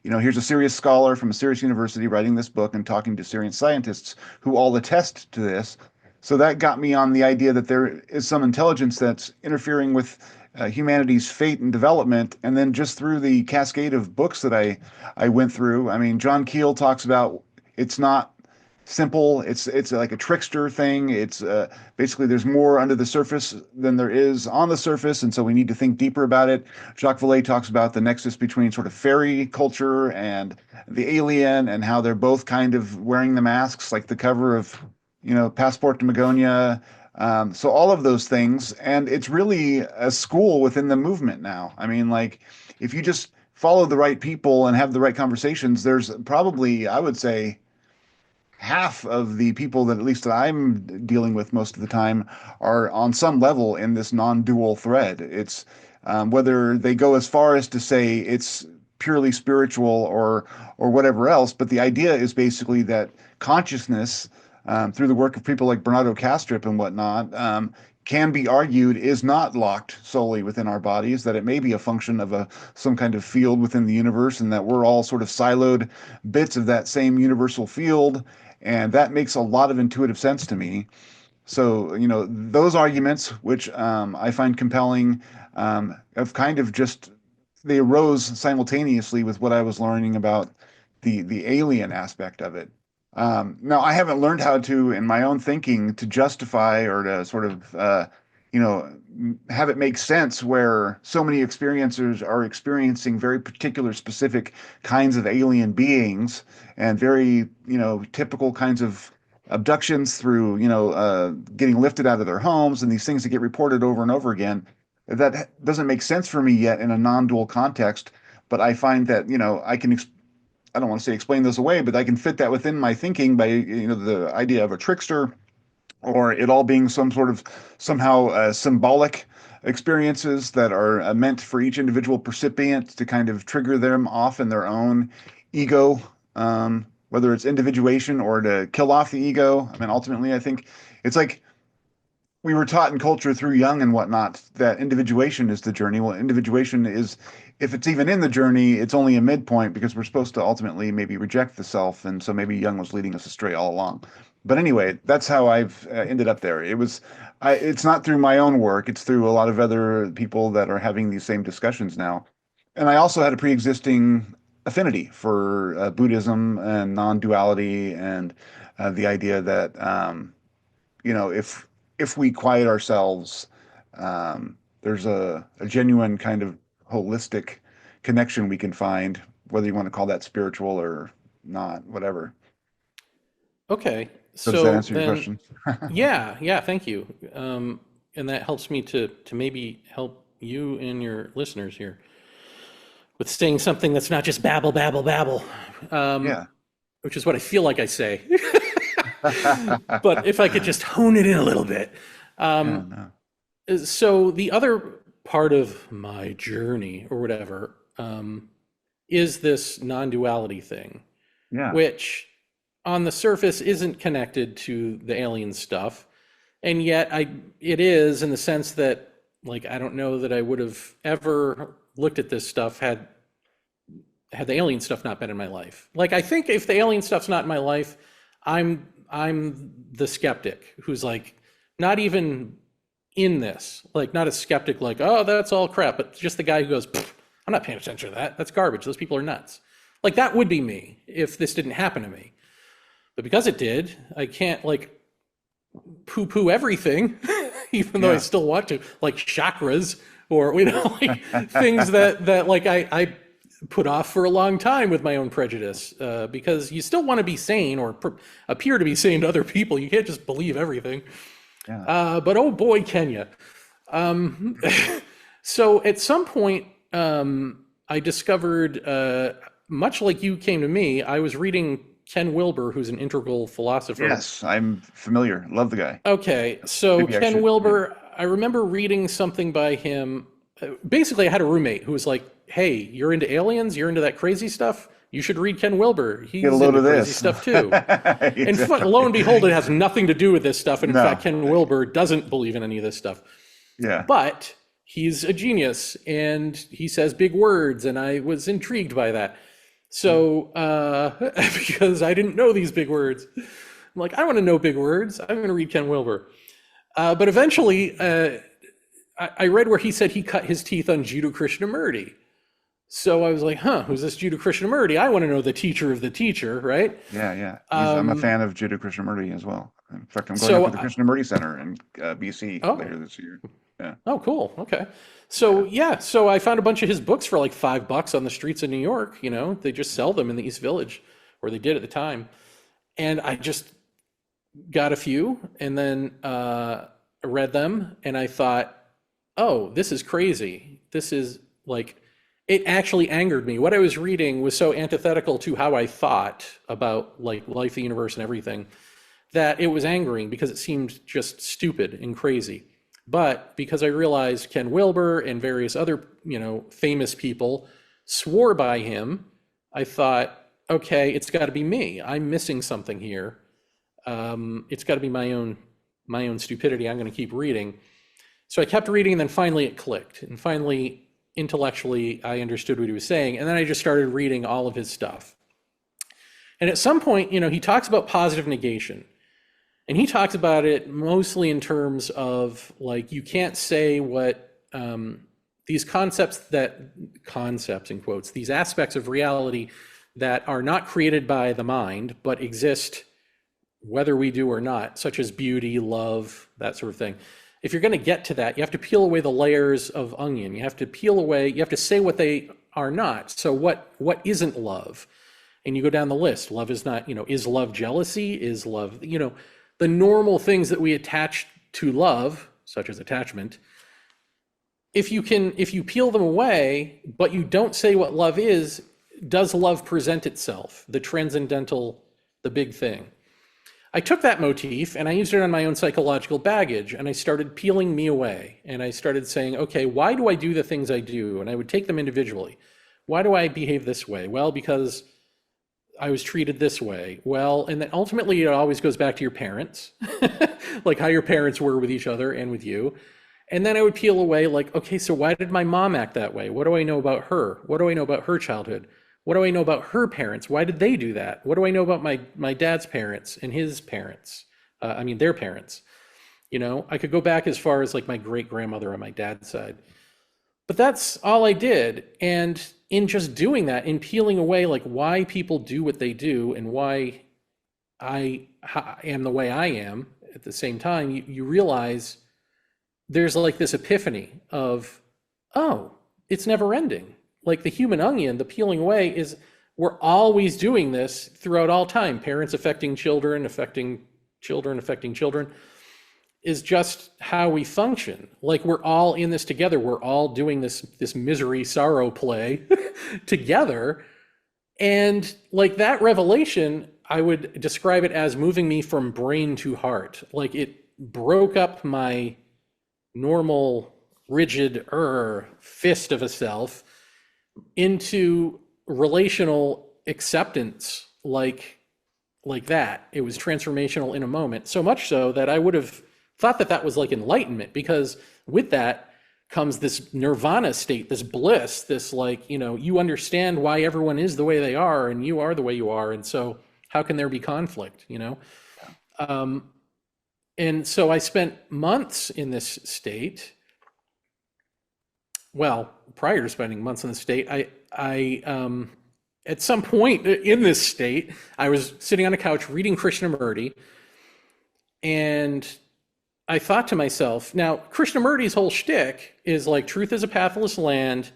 here's a serious scholar from a serious university writing this book and talking to serious scientists who all attest to this. So that got me on the idea that there is some intelligence that's interfering with humanity's fate and development. And then just through the cascade of books that I went through, I mean, John Keel talks about it's not simple. It's like a trickster thing. It's basically there's more under the surface than there is on the surface, and so we need to think deeper about it. Jacques Vallée talks about the nexus between sort of fairy culture and the alien, and how they're both kind of wearing the masks, like the cover of Passport to Magonia. So all of those things, and it's really a school within the movement now. I mean, like if you just follow the right people and have the right conversations, there's probably, I would say, half of the people that at least that I'm dealing with most of the time are on some level in this non-dual thread. It's whether they go as far as to say it's purely spiritual or whatever else, but the idea is basically that consciousness, through the work of people like Bernardo Kastrup and whatnot, can be argued is not locked solely within our bodies, that it may be a function of some kind of field within the universe, and that we're all sort of siloed bits of that same universal field. And that makes a lot of intuitive sense to me. So, those arguments, which I find compelling, have kind of just they arose simultaneously with what I was learning about the alien aspect of it. Now, I haven't learned how to, in my own thinking, to justify or to sort of, have it make sense where so many experiencers are experiencing very particular, specific kinds of alien beings and very, typical kinds of abductions through, getting lifted out of their homes and these things that get reported over and over again. That doesn't make sense for me yet in a non-dual context, but I find that, I don't want to say explain this away, but I can fit that within my thinking by, the idea of a trickster or it all being some sort of somehow symbolic experiences that are meant for each individual percipient to kind of trigger them off in their own ego, whether it's individuation or to kill off the ego. I mean, ultimately, I think it's like we were taught in culture through Jung and whatnot that individuation is the journey. Well, individuation is, if it's even in the journey, it's only a midpoint because we're supposed to ultimately maybe reject the self. And so maybe Jung was leading us astray all along. But anyway, that's how I've ended up there. It's not through my own work. It's through a lot of other people that are having these same discussions now. And I also had a pre-existing affinity for Buddhism and non-duality and the idea that, if we quiet ourselves, there's a genuine kind of holistic connection we can find, whether you want to call that spiritual or not, whatever. Okay, So does that so answer your then, question? yeah, yeah, thank you. And that helps me to maybe help you and your listeners here with saying something that's not just babble, babble, babble, Yeah. which is what I feel like I say. But if I could just hone it in a little bit. Yeah, Um, no. so the other part of my journey or whatever is this non-duality thing, Yeah. which on the surface isn't connected to the alien stuff. And yet it is, in the sense that, like, I don't know that I would have ever looked at this stuff had the alien stuff not been in my life. Like, I think if the alien stuff's not in my life, I'm the skeptic who's like not even in this, like not a skeptic like, oh, that's all crap, but just the guy who goes, I'm not paying attention to that. That's garbage. Those people are nuts. Like, that would be me if this didn't happen to me. But because it did, I can't like poo-poo everything, even though I still want to, like chakras or, like things that like I put off for a long time with my own prejudice, because you still want to be sane or appear to be sane to other people. You can't just believe everything. Yeah. But oh boy, can you. So at some point, I discovered, much like you came to me, I was reading Ken Wilber, who's an integral philosopher. Yes, I'm familiar. Love the guy. Okay, so Maybe I Ken should- Wilber, I remember reading something by him. Basically, I had a roommate who was like, hey, you're into aliens? You're into that crazy stuff? You should read Ken Wilber. He's Get a load into of crazy this. stuff too. And Exactly. lo and behold, it has nothing to do with this stuff. And in No. fact, Ken Wilber doesn't believe in any of this stuff. Yeah. But he's a genius and he says big words, and I was intrigued by that. So, because I didn't know these big words, I'm like, I want to know big words. I'm going to read Ken Wilber. But eventually, I read where he said he cut his teeth on Jiddu Krishnamurti. So I was like, who's this Jiddu Krishnamurti? I want to know the teacher of the teacher, right? Yeah. I'm a fan of Jiddu Krishnamurti as well. In fact, I'm going So, up to the Krishnamurti Center in BC later this year. Yeah. Oh, cool. Okay. So so I found a bunch of his books for like $5 on the streets of New York. They just sell them in the East Village, or they did at the time. And I just got a few and then read them, and I thought, oh, this is crazy. This is like, it actually angered me. What I was reading was so antithetical to how I thought about like life, the universe, and everything, that it was angering because it seemed just stupid and crazy. But because I realized Ken Wilber and various other, famous people swore by him, I thought, okay, it's got to be me. I'm missing something here. It's got to be my own stupidity. I'm going to keep reading. So I kept reading, and then finally it clicked. And finally, intellectually, I understood what he was saying. And then I just started reading all of his stuff. And at some point, he talks about positive negation. And he talks about it mostly in terms of, like, you can't say what these concepts in quotes, these aspects of reality that are not created by the mind, but exist whether we do or not, such as beauty, love, that sort of thing. If you're going to get to that, you have to peel away the layers of onion. You have to say what they are not. So what isn't love? And you go down the list. Love is not, is love jealousy? Is love, the normal things that we attach to love, such as attachment. If you peel them away, but you don't say what love is, does love present itself? The transcendental, the big thing. I took that motif and I used it on my own psychological baggage, and I started peeling me away, and I started saying, okay, why do I do the things I do? And I would take them individually. Why do I behave this way? Well, because I was treated this way. Well, and then ultimately it always goes back to your parents, like how your parents were with each other and with you. And then I would peel away like, okay, so why did my mom act that way? What do I know about her? What do I know about her childhood? What do I know about her parents? Why did they do that? What do I know about my dad's parents and his parents? Their parents. I could go back as far as like my great grandmother on my dad's side. But that's all I did. And in just doing that, in peeling away like why people do what they do and why I am the way I am, at the same time, you realize there's like this epiphany of, oh, it's never ending. Like the human onion, the peeling away is, we're always doing this throughout all time. Parents affecting children, affecting children, is just how we function. Like we're all in this together. We're all doing this misery sorrow play together. And like that revelation, I would describe it as moving me from brain to heart. Like it broke up my normal rigid fist of a self into relational acceptance like that. It was transformational in a moment, so much so that I would have thought that that was like enlightenment, because with that comes this nirvana state, this bliss, this like, you understand why everyone is the way they are and you are the way you are, and so how can there be conflict, and so I spent months in this state. Well, prior to spending months in the state, I at some point in this state, I was sitting on a couch reading Krishnamurti, and I thought to myself, now Krishnamurti's whole shtick is like truth is a pathless land,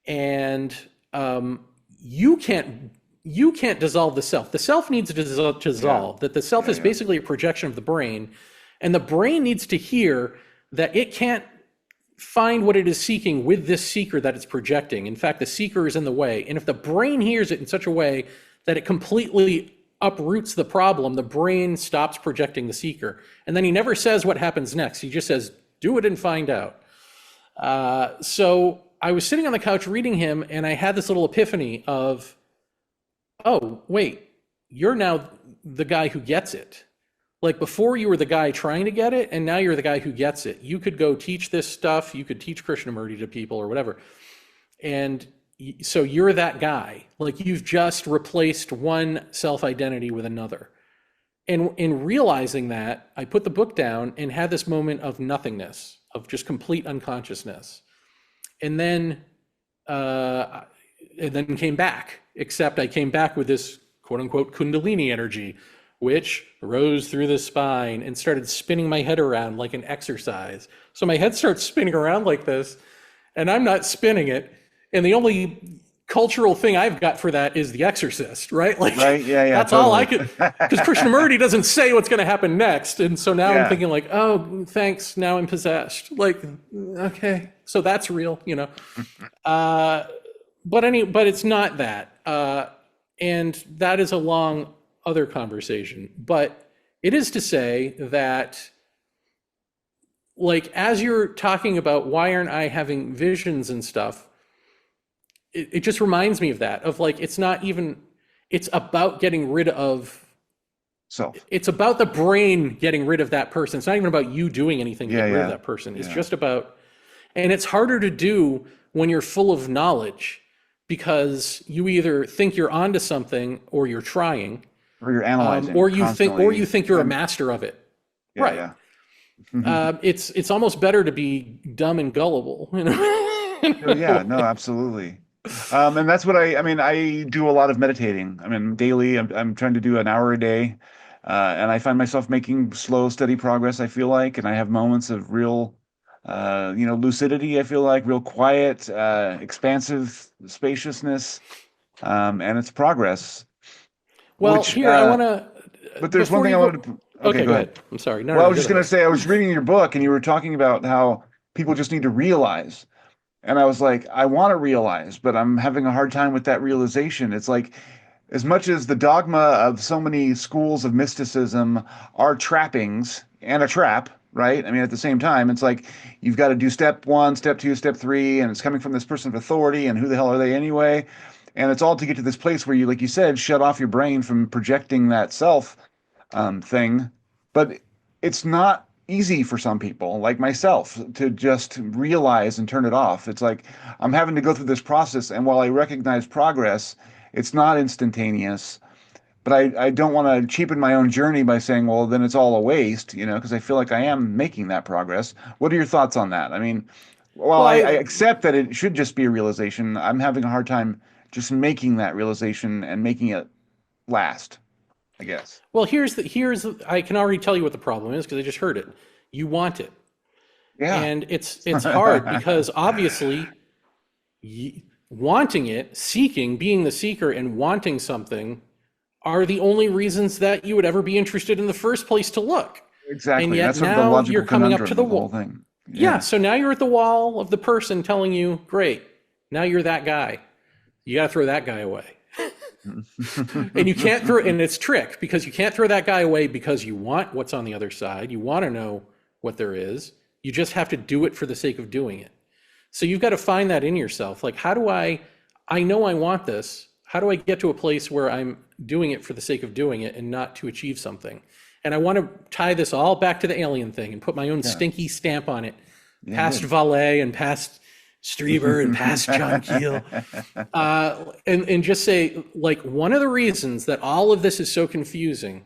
and you can't dissolve the self. The self needs to dissolve. Yeah. That the self is basically a projection of the brain, and the brain needs to hear that it can't find what it is seeking with this seeker that it's projecting. In fact, the seeker is in the way. And if the brain hears it in such a way that it completely uproots the problem, the brain stops projecting the seeker. And then he never says what happens next. He just says, do it and find out. So I was sitting on the couch reading him, and I had this little epiphany of, oh, wait, you're now the guy who gets it. Like before you were the guy trying to get it, and now you're the guy who gets it. You could go teach this stuff. You could teach Krishnamurti to people or whatever. And so you're that guy. Like you've just replaced one self-identity with another. And in realizing that, I put the book down and had this moment of nothingness, of just complete unconsciousness. And then came back, except I came back with this quote unquote Kundalini energy, which rose through the spine and started spinning my head around like an exercise. So my head starts spinning around like this, and I'm not spinning it. And the only cultural thing I've got for that is The Exorcist, right? Like, right? Yeah, that's totally all I could, because Krishnamurti doesn't say what's going to happen next. And so now I'm thinking like, oh, thanks, now I'm possessed. Like, okay, so that's real, but it's not that. And that is a long other conversation, but it is to say that, like, as you're talking about why aren't I having visions and stuff, it just reminds me of that, of like, it's about getting rid of self. It's about the brain getting rid of that person. It's not even about you doing anything to get rid of that person. It's just about, and it's harder to do when you're full of knowledge, because you either think you're onto something or you're trying, or you're analyzing, or you think you're a master of it. Right. It's almost better to be dumb and gullible, Yeah, no, absolutely. And that's what I do a lot of meditating. Daily, I'm trying to do an hour a day. And I find myself making slow, steady progress, I feel like, and I have moments of real, lucidity, I feel like, real quiet, expansive spaciousness, and it's progress. Well, here, I want to... But there's one thing I wanted to... Okay, go ahead. I'm sorry. No, I was just going to say, I was reading your book, and you were talking about how people just need to realize. And I was like, I want to realize, but I'm having a hard time with that realization. It's like, as much as the dogma of so many schools of mysticism are trappings and a trap, right? At the same time, it's like, you've got to do step 1, step 2, step 3, and it's coming from this person of authority, and who the hell are they anyway? And it's all to get to this place where you, like you said, shut off your brain from projecting that self thing. But it's not easy for some people, like myself, to just realize and turn it off. It's like, I'm having to go through this process, and while I recognize progress, it's not instantaneous. But I don't want to cheapen my own journey by saying, well, then it's all a waste, because I feel like I am making that progress. What are your thoughts on that? I accept that it should just be a realization. I'm having a hard time just making that realization and making it last, I guess. Well, I can already tell you what the problem is, because I just heard it. You want it. Yeah. And it's hard because obviously wanting it, seeking, being the seeker and wanting something are the only reasons that you would ever be interested in the first place to look. Exactly. And yet that's now you're coming up to the wall. Thing. Yeah. So now you're at the wall of the person telling you, great, now you're that guy. You got to throw that guy away. And you can't and it's trick, because you can't throw that guy away because you want what's on the other side. You want to know what there is. You just have to do it for the sake of doing it. So you've got to find that in yourself. Like, how do I know I want this. How do I get to a place where I'm doing it for the sake of doing it and not to achieve something? And I want to tie this all back to the alien thing and put my own stinky stamp on it, past Valet and past Strieber and past John Keel, and just say, like, one of the reasons that all of this is so confusing,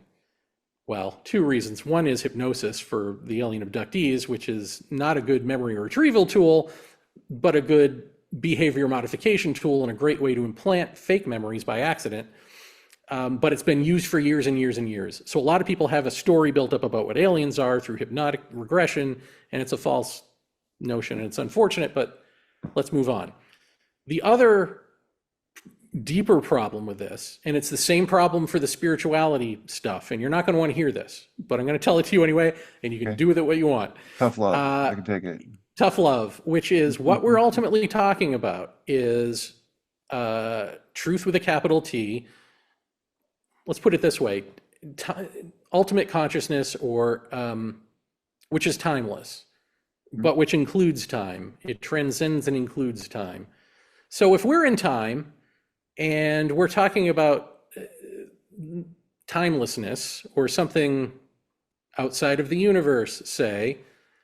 well, two reasons. One is hypnosis for the alien abductees, which is not a good memory retrieval tool, but a good behavior modification tool and a great way to implant fake memories by accident. But it's been used for years and years and years. So a lot of people have a story built up about what aliens are through hypnotic regression, and it's a false notion, and it's unfortunate, but let's move on. The other deeper problem with this, and it's the same problem for the spirituality stuff, and you're not going to want to hear this, but I'm going to tell it to you anyway, and you can do with it what you want. Tough love. I can take it. Tough love, which is what we're ultimately talking about is truth with a capital T. Let's put it this way, ultimate consciousness, or which is timeless, but which includes time. It transcends and includes time. So if we're in time and we're talking about timelessness or something outside of the universe, say,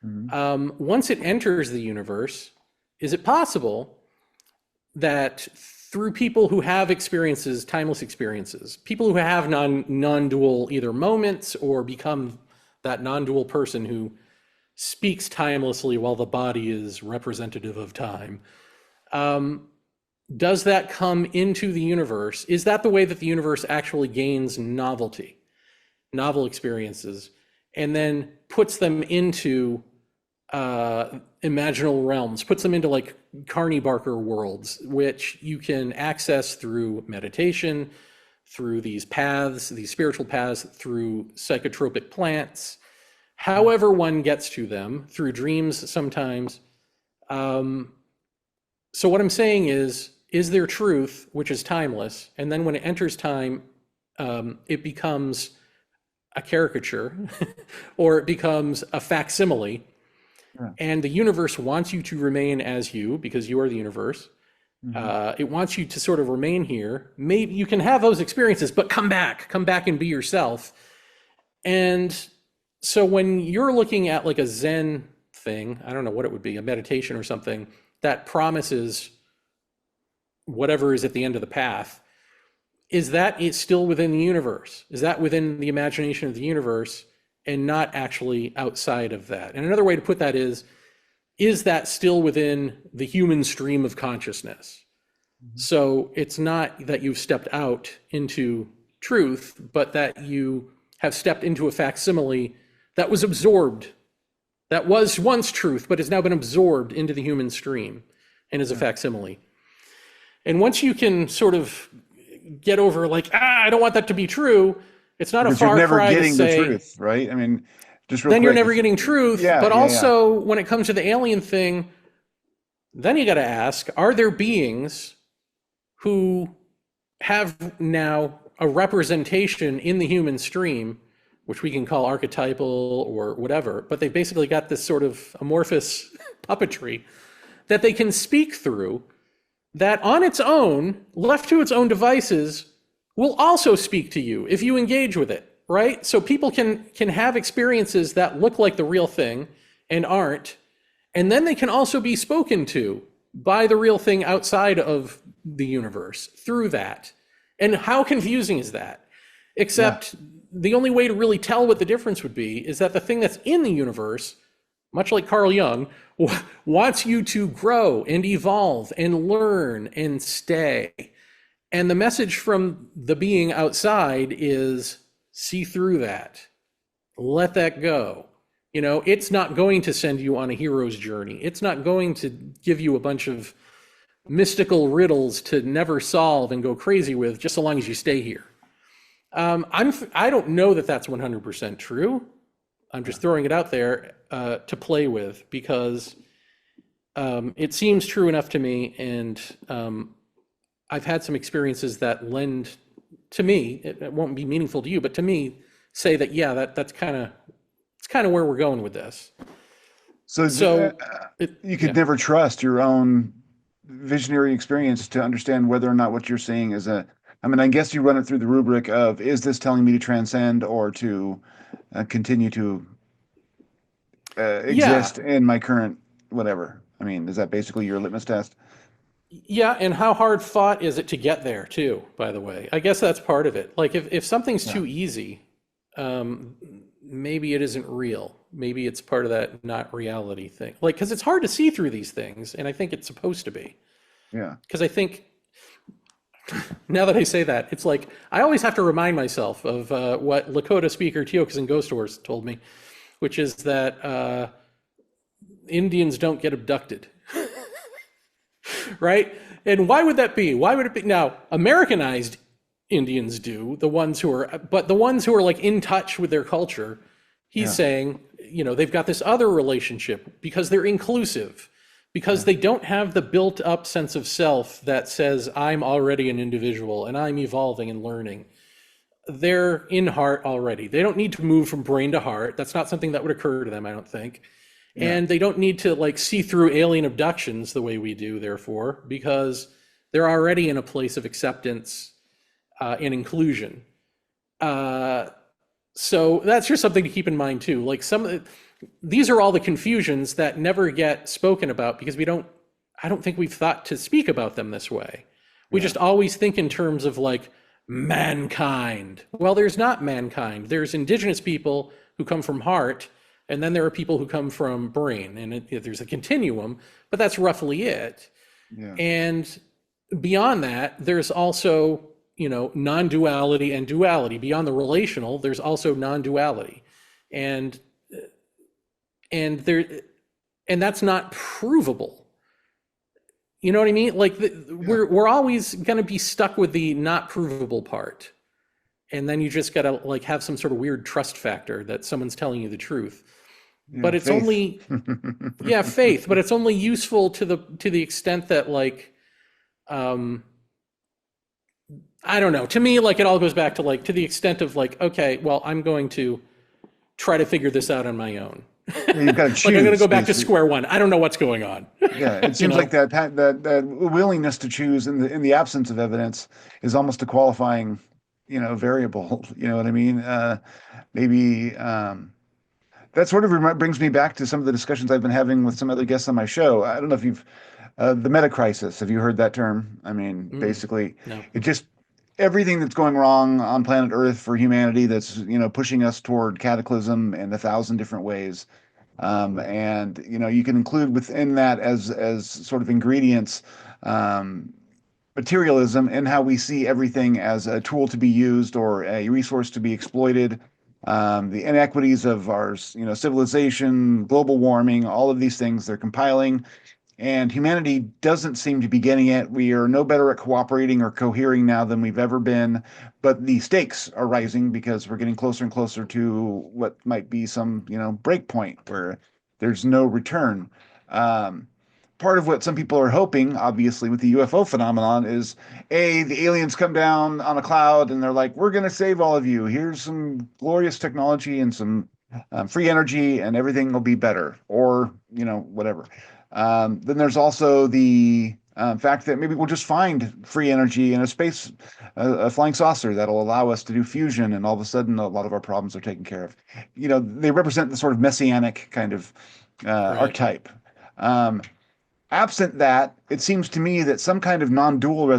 once it enters the universe, is it possible that through people who have experiences, timeless experiences, people who have non-dual either moments or become that non-dual person who speaks timelessly while the body is representative of time, does that come into the universe? Is that the way that the universe actually gains novelty, novel experiences, and then puts them into imaginal realms, puts them into like Carney Barker worlds, which you can access through meditation, through these paths, these spiritual paths, through psychotropic plants, however one gets to them, through dreams sometimes. So what I'm saying is there truth, which is timeless, and then when it enters time, it becomes a caricature or it becomes a facsimile, and the universe wants you to remain as you, because you are the universe. It wants you to sort of remain here. Maybe you can have those experiences, but come back and be yourself. And so when you're looking at like a Zen thing, I don't know what it would be, a meditation or something that promises whatever is at the end of the path, is that it's still within the universe? Is that within the imagination of the universe and not actually outside of that? And another way to put that is that still within the human stream of consciousness? So it's not that you've stepped out into truth, but that you have stepped into a facsimile that was absorbed, that was once truth, but has now been absorbed into the human stream and is a facsimile. And once you can sort of get over like, I don't want that to be true, it's not a far cry to say. You're never getting the truth, right? I mean, just real then quick, you're never getting truth. But also when it comes to the alien thing, then you got to ask, are there beings who have now a representation in the human stream, which we can call archetypal or whatever, but they basically got this sort of amorphous puppetry that they can speak through, that on its own, left to its own devices, will also speak to you if you engage with it, right? So people can have experiences that look like the real thing and aren't, and then they can also be spoken to by the real thing outside of the universe through that. And how confusing is that? Except the only way to really tell what the difference would be is that the thing that's in the universe, much like Carl Jung, wants you to grow and evolve and learn and stay. And the message from the being outside is see through that. Let that go. You know, it's not going to send you on a hero's journey. It's not going to give you a bunch of mystical riddles to never solve and go crazy with just so long as you stay here. I don't know that that's 100% true. I'm just throwing it out there to play with because it seems true enough to me, and I've had some experiences that lend to me. It won't be meaningful to you, but to me, say that that's kind of where we're going with this. So So you could yeah. never trust your own visionary experience to understand whether or not what you're seeing is a. I mean, I guess you run it through the rubric of, is this telling me to transcend or to continue to Yeah. exist in my current whatever? I mean, is that basically your litmus test? Yeah, and how hard fought is it to get there too, by the way? I guess that's part of it. Like if something's Yeah. too easy, um, maybe it isn't real. Maybe it's part of that not reality thing. Like, because it's hard to see through these things, and I think it's supposed to be. Yeah. Because I think now that I say that, it's like I always have to remind myself of what Lakota speaker Tiokasin Ghost Horse told me, which is that Indians don't get abducted, right? And why would that be? Why would it be? Now, Americanized Indians do, the ones who are, but the ones who are like in touch with their culture, he's Yeah. saying, they've got this other relationship because they're inclusive, because Yeah. they don't have the built up sense of self that says, I'm already an individual and I'm evolving and learning. They're in heart already. They don't need to move from brain to heart. That's not something that would occur to them, I don't think. Yeah. And they don't need to like see through alien abductions the way we do, therefore, because they're already in a place of acceptance and inclusion. Uh, so that's just something to keep in mind too. Like these are all the confusions that never get spoken about because I don't think we've thought to speak about them this way. We Yeah. just always think in terms of like mankind. Well, there's not mankind. There's indigenous people who come from heart, and then there are people who come from brain, and there's a continuum, but that's roughly it. Yeah. And beyond that, there's also, non-duality and duality. Beyond the relational, there's also non-duality. And and there and that's not provable. You know what I mean? Like Yeah. we're always going to be stuck with the not provable part. And then you just got to like have some sort of weird trust factor that someone's telling you the truth. Yeah. But it's Faith. only yeah, faith, but it's only useful to the extent that like um I don't know. To me, like it all goes back to like to the extent of like, okay, well, I'm going to try to figure this out on my own. Yeah, you've got to Like I'm going to choose, go back to basically. square one. I don't know what's going on. Yeah, it you seems like know? that willingness to choose in the absence of evidence is almost a qualifying, variable. You know what I mean? Maybe that sort of brings me back to some of the discussions I've been having with some other guests on my show. I don't know if you've the meta crisis. Have you heard that term? I mean, Mm, basically, no. it just everything that's going wrong on planet Earth for humanity that's pushing us toward cataclysm in 1,000 different ways. And you can include within that as sort of ingredients um, materialism and how we see everything as a tool to be used or a resource to be exploited. The inequities of our civilization, global warming, all of these things they're compiling, and humanity doesn't seem to be getting it. We are no better at cooperating or cohering now than we've ever been, but the stakes are rising because we're getting closer and closer to what might be some, break point where there's no return. Um, Part of what some people are hoping, obviously, with the UFO phenomenon is, the aliens come down on a cloud and they're like, we're going to save all of you. Here's some glorious technology and some free energy, and everything will be better, or, whatever. Then there's also the fact that maybe we'll just find free energy in a flying saucer that'll allow us to do fusion, and all of a sudden, a lot of our problems are taken care of. They represent the sort of messianic kind of Right. archetype. Um, Absent that, it seems to me that some kind of non-dual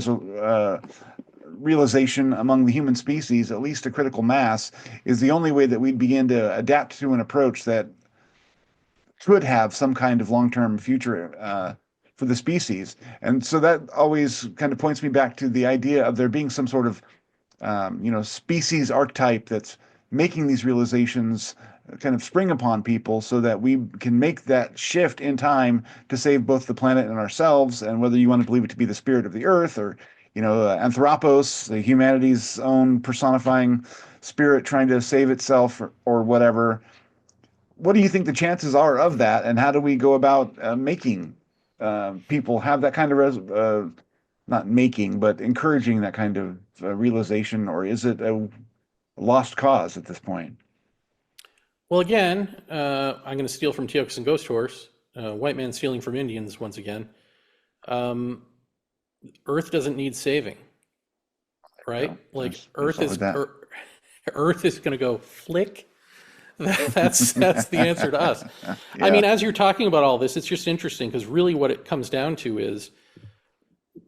realization among the human species, at least a critical mass, is the only way that we'd begin to adapt to an approach that could have some kind of long-term future for the species. And so that always kind of points me back to the idea of there being some sort of species archetype that's making these realizations kind of spring upon people so that we can make that shift in time to save both the planet and ourselves. And whether you want to believe it to be the spirit of the earth or, anthropos, the humanity's own personifying spirit trying to save itself or whatever. What do you think the chances are of that? And how do we go about making people have that kind of not making, but encouraging that kind of realization, or is it a lost cause at this point? Well, again, I'm going to steal from Teox and Ghost Horse. White man stealing from Indians once again. Um, Earth doesn't need saving, right? Yeah, Like there's always that. Earth is going to go flick. That's the answer to us. I Yeah, mean, as you're talking about all this, it's just interesting because really what it comes down to is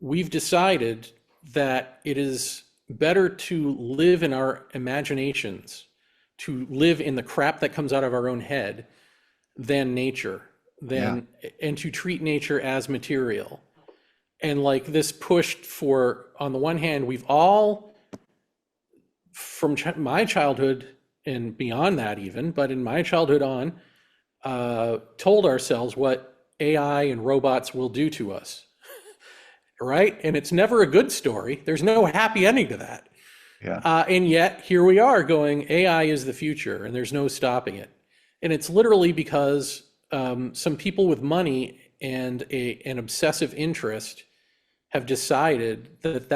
we've decided that it is better to live in our imaginations, to live in the crap that comes out of our own head than nature, yeah, than and to treat nature as material. And like this pushed for, on the one hand, we've all from my childhood and beyond that even, but in my childhood on, told ourselves what AI and robots will do to us, right? And it's never a good story. There's no happy ending to that. yeah, And yet here we are going, AI is the future and there's no stopping it. And it's literally because some people with money and an obsessive interest have decided that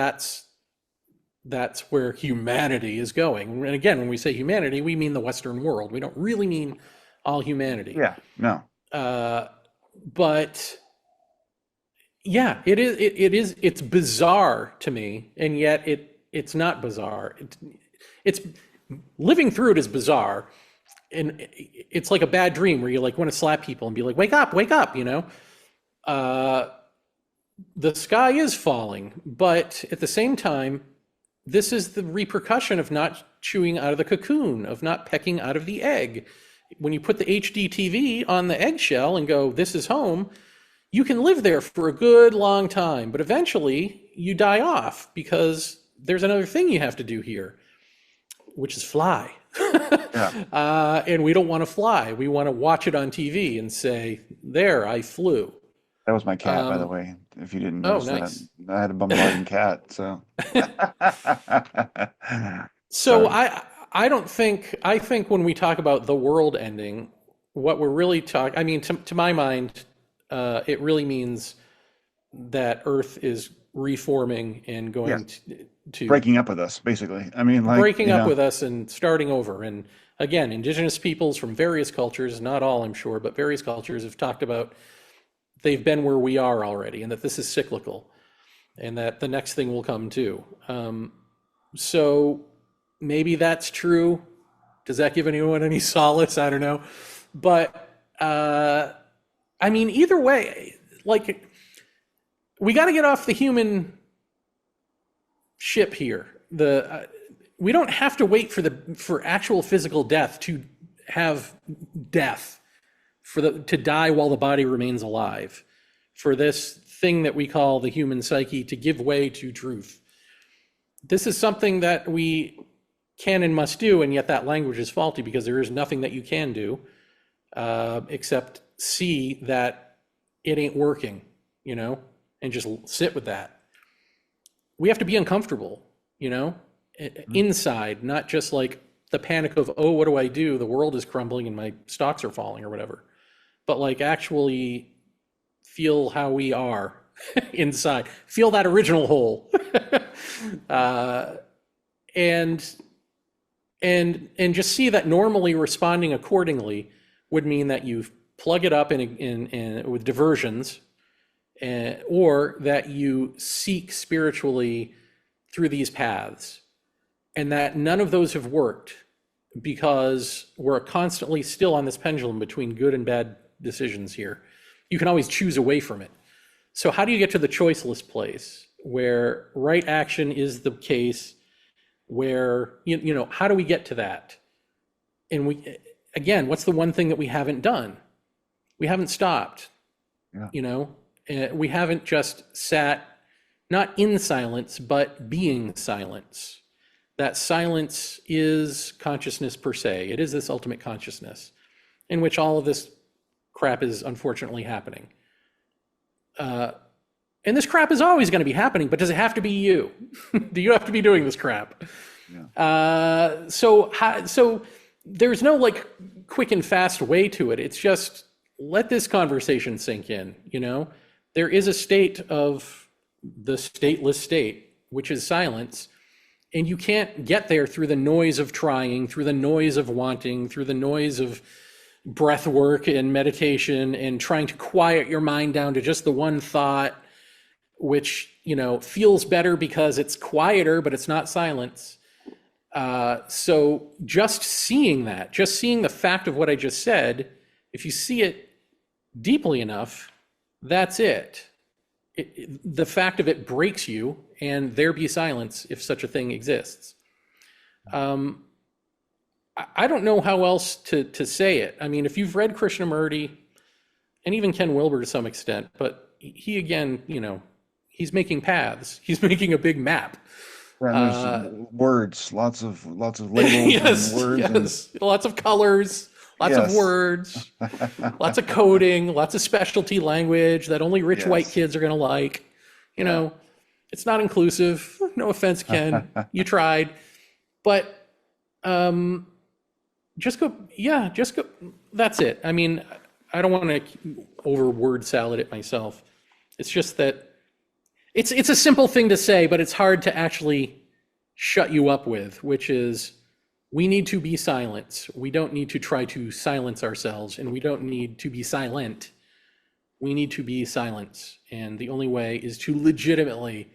that's where humanity is going. And again, when we say humanity, we mean the Western world. We don't really mean all humanity. yeah. No, But yeah, it's bizarre to me, and yet it's not bizarre. It's living through it is bizarre, and it's like a bad dream where you like want to slap people and be like, wake up, you know. The sky is falling, but at the same time, this is the repercussion of not chewing out of the cocoon, of not pecking out of the egg. When you put the HD TV on the eggshell and go, this is home, you can live there for a good long time, but eventually you die off because there's another thing you have to do here, which is fly. yeah. And we don't want to fly. We want to watch it on TV and say, there, I flew. That was my cat, by the way. If you didn't Oh, notice that, nice. I had a bombarding cat. So, So sorry. I don't think, I think when we talk about the world ending, what we're really talking, I mean, to my mind, it really means that Earth is reforming and Yeah, going to breaking up with us, basically. I mean, like, breaking up with us and starting over. And again, indigenous peoples from various cultures, not all I'm sure, but various cultures have talked about they've been where we are already and that this is cyclical and that the next thing will come too. So maybe that's true. Does that give anyone any solace? I don't know. But I mean, either way, like we got to get off the human ship here. We don't have to wait for actual physical death to have death to die while the body remains alive, for this thing that we call the human psyche to give way to truth. This is something that we can and must do, and yet that language is faulty because there is nothing that you can do except see that it ain't working, you know, and just sit with that. We have to be uncomfortable, you know, inside, not just like the panic of, oh, what do I do? The world is crumbling and my stocks are falling or whatever. But like actually feel how we are inside, feel that original hole, and just see that normally responding accordingly would mean that you plug it up in with diversions, or that you seek spiritually through these paths, and that none of those have worked because we're constantly still on this pendulum between good and bad decisions here. You can always choose away from it. So how do you get to the choiceless place where right action is the case, where, you know, how do we get to that? And again, what's the one thing that we haven't done? We haven't stopped, Yeah, you know, we haven't just sat, not in silence, but being silence. That silence is consciousness per se. It is this ultimate consciousness in which all of this crap is unfortunately happening. And this crap is always going to be happening, but does it have to be you? Do you have to be doing this crap? yeah, So there's no like quick and fast way to it. It's just let this conversation sink in, you know? There is a state of the stateless state, which is silence, And you can't get there through the noise of trying, through the noise of wanting, through the noise of breath work and meditation and trying to quiet your mind down to just the one thought, which, feels better because it's quieter, but it's not silence. So just seeing the fact of what I just said, if you see it deeply enough, that's it. The fact of it breaks you, and there be silence if such a thing exists. I don't know how else to say it. I mean, if you've read Krishnamurti, and even Ken Wilber to some extent, but he again, he's making paths. He's making a big map. And there's words, lots of labels yes, and words. Yes. Lots of colors, lots of words, lots of coding, lots of specialty language that only rich white kids are going to like. It's not inclusive. No offense, Ken. You tried. But just go. That's it. I mean, I don't want to over word salad it myself. It's just that it's a simple thing to say, but it's hard to actually shut you up with, which is we need to be silent. We don't need to try to silence ourselves, and we don't need to be silent. We need to be silent. And the only way is to legitimately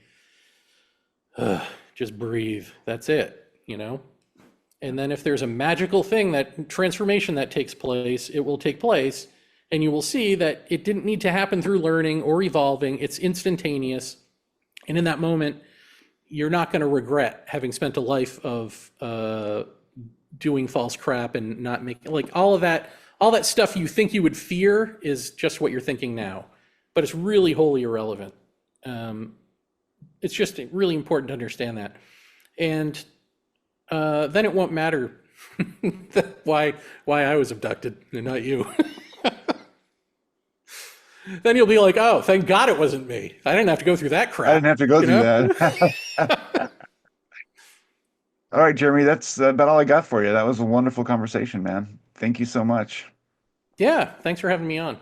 just breathe. That's it, And then if there's a magical thing, that transformation that takes place, it will take place. And you will see that it didn't need to happen through learning or evolving. It's instantaneous. And in that moment, you're not going to regret having spent a life of doing false crap and not making, like, all that stuff you think you would fear is just what you're thinking now. But it's really wholly irrelevant. It's just really important to understand that. And then it won't matter why I was abducted and not you. Then you'll be like, oh, thank God it wasn't me. I didn't have to go through that crap. I didn't have to go through that. All right, Jeremy, that's about all I got for you. That was a wonderful conversation, man. Thank you so much. Yeah, thanks for having me on.